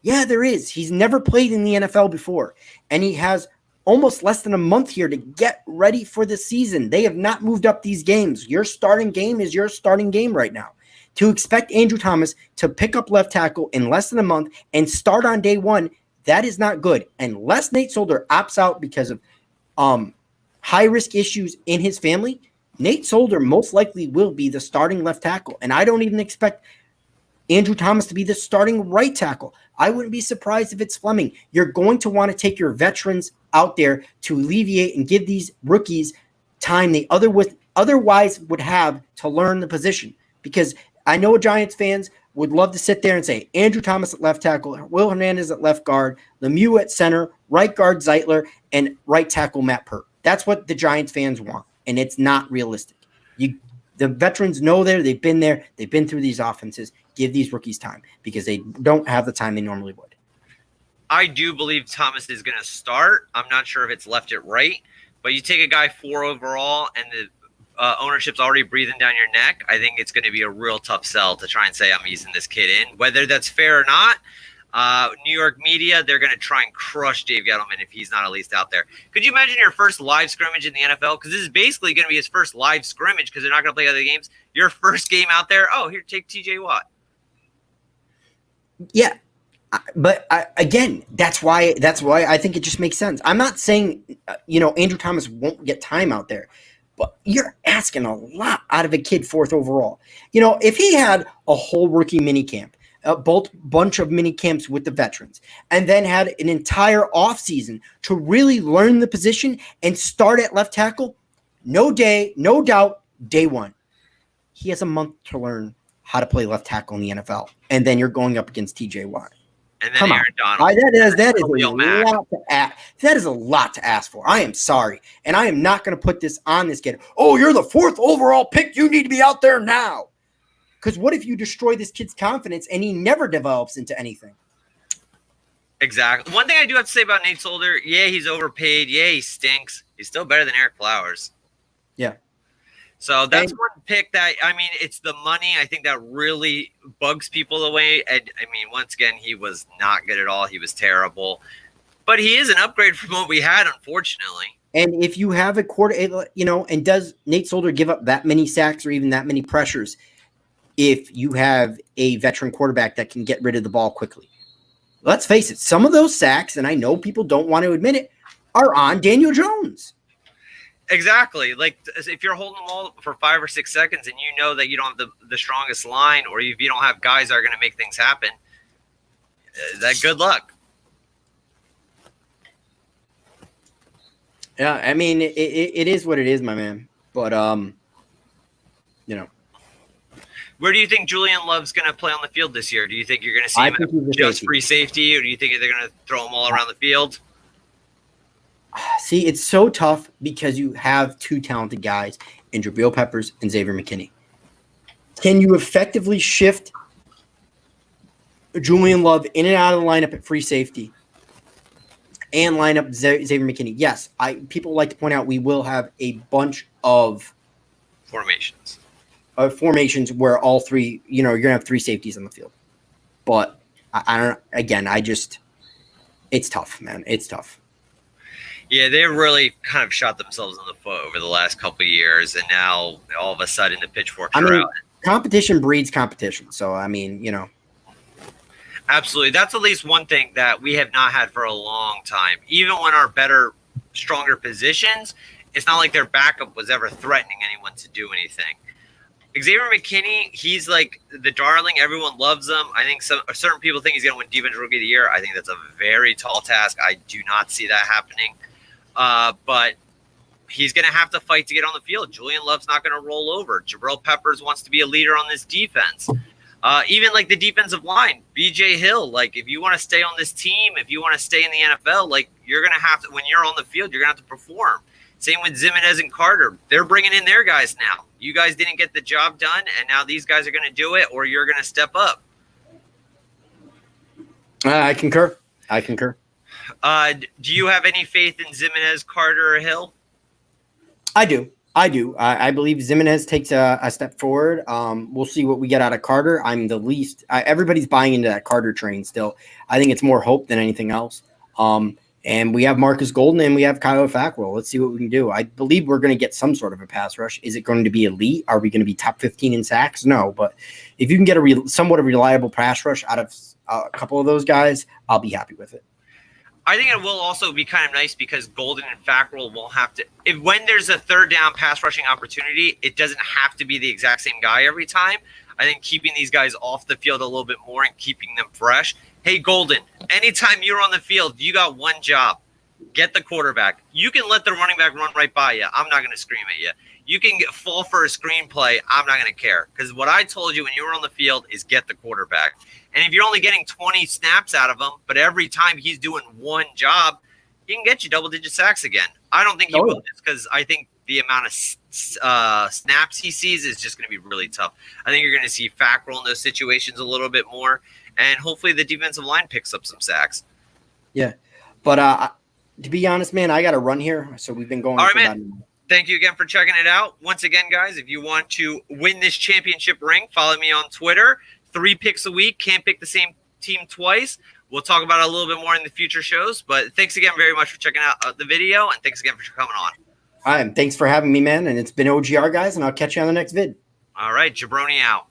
Yeah, there is. He's never played in the NFL before, and he has almost less than a month here to get ready for the season. They have not moved up these games. Your starting game is your starting game right now. To expect Andrew Thomas to pick up left tackle in less than a month and start on day one, that is not good. Unless Nate Solder opts out because of high-risk issues in his family, Nate Solder most likely will be the starting left tackle. And I don't even expect Andrew Thomas to be the starting right tackle. I wouldn't be surprised if it's Fleming. You're going to want to take your veterans out there to alleviate and give these rookies time they otherwise would have to learn the position. Because I know Giants fans would love to sit there and say Andrew Thomas at left tackle, Will Hernandez at left guard, Lemieux at center, right guard Zeitler, and right tackle Matt Pert. That's what the Giants fans want, and it's not realistic. The veterans know they've been there, they've been through these offenses. Give these rookies time because they don't have the time they normally would. I do believe Thomas is going to start. I'm not sure if it's left at right, but you take a guy 4 overall and the ownership's already breathing down your neck. I think it's going to be a real tough sell to try and say I'm using this kid in. Whether that's fair or not, New York media, they're going to try and crush Dave Gettleman if he's not at least out there. Could you imagine your first live scrimmage in the NFL? Because this is basically going to be his first live scrimmage because they're not going to play other games. Your first game out there, oh, here, take TJ Watt. Yeah, but again, that's why I think it just makes sense. I'm not saying, Andrew Thomas won't get time out there, but you're asking a lot out of a kid 4th overall. If he had a whole rookie minicamp, a bunch of mini camps with the veterans, and then had an entire offseason to really learn the position and start at left tackle, no doubt, day one. He has a month to learn how to play left tackle in the NFL, and then you're going up against TJ Watt. And then Aaron Donald. That is a lot to ask for. I am sorry, and I am not going to put this on this kid. Oh, you're the 4th overall pick. You need to be out there now. Because what if you destroy this kid's confidence and he never develops into anything? Exactly. One thing I do have to say about Nate Solder, yeah, he's overpaid. Yeah, he stinks. He's still better than Eric Flowers. Yeah. So that's one pick that, I mean, it's the money. I think that really bugs people away. And I mean, once again, he was not good at all. He was terrible. But he is an upgrade from what we had, unfortunately. And if you have a quarter, and does Nate Solder give up that many sacks or even that many pressures if you have a veteran quarterback that can get rid of the ball quickly? Let's face it, some of those sacks, and I know people don't want to admit it, are on Daniel Jones. Exactly. Like if you're holding the ball for 5 or 6 seconds and you know that you don't have the strongest line, or if you don't have guys that are going to make things happen, that good luck. Yeah, I mean, it is what it is, my man. But, Where do you think Julian Love's going to play on the field this year? Do you think you're going to see him just free safety, or do you think they're going to throw him all around the field? See, it's so tough because you have two talented guys in Jabroni Peppers and Xavier McKinney. Can you effectively shift Julian Love in and out of the lineup at free safety and line up Xavier McKinney? Yes, people like to point out we will have a bunch of formations where all three, you're going to have three safeties on the field. But I don't. Again, it's tough, man. It's tough. Yeah, they really kind of shot themselves in the foot over the last couple of years, and now all of a sudden the pitchforks are out. Competition breeds competition. So, I mean, Absolutely. That's at least one thing that we have not had for a long time. Even when our better, stronger positions, it's not like their backup was ever threatening anyone to do anything. Xavier McKinney, he's like the darling. Everyone loves him. I think certain people think he's going to win Defensive Rookie of the Year. I think that's a very tall task. I do not see that happening. But he's going to have to fight to get on the field. Julian Love's not going to roll over. Jabroni Peppers wants to be a leader on this defense. Even like the defensive line, BJ Hill, like if you want to stay on this team, if you want to stay in the NFL, like you're going to have to, when you're on the field, you're going to have to perform. Same with Zimenez and Carter. They're bringing in their guys now. You guys didn't get the job done, and now these guys are going to do it, or you're going to step up. I concur. Do you have any faith in Zimenez, Carter, or Hill? I do. I believe Zimenez takes a step forward. We'll see what we get out of Carter. I'm the least. Everybody's buying into that Carter train still. I think it's more hope than anything else. And we have Marcus Golden and we have Kyle Fackrell. Let's see what we can do. I believe we're going to get some sort of a pass rush. Is it going to be elite? Are we going to be top 15 in sacks? No. But if you can get somewhat of a reliable pass rush out of a couple of those guys, I'll be happy with it. I think it will also be kind of nice because Golden and Fackrell will have to – when there's a third down pass rushing opportunity, it doesn't have to be the exact same guy every time. I think keeping these guys off the field a little bit more and keeping them fresh. Hey, Golden, anytime you're on the field, you got one job. Get the quarterback. You can let the running back run right by you. I'm not going to scream at you. You can fall for a screenplay. I'm not going to care. Because what I told you when you were on the field is get the quarterback. And if you're only getting 20 snaps out of him, but every time he's doing one job, he can get you double-digit sacks again. I don't think he will, just because I think the amount of snaps he sees is just going to be really tough. I think you're going to see Fackrell in those situations a little bit more, and hopefully the defensive line picks up some sacks. Yeah, but to be honest, man, I got to run here, so we've been going. All right, man. Thank you again for checking it out. Once again, guys, if you want to win this championship ring, follow me on Twitter. 3 picks a week. Can't pick the same team twice. We'll talk about it a little bit more in the future shows. But thanks again very much for checking out the video, and thanks again for coming on. All right, thanks for having me, man. And it's been OGR, guys, and I'll catch you on the next vid. All right, Jabroni out.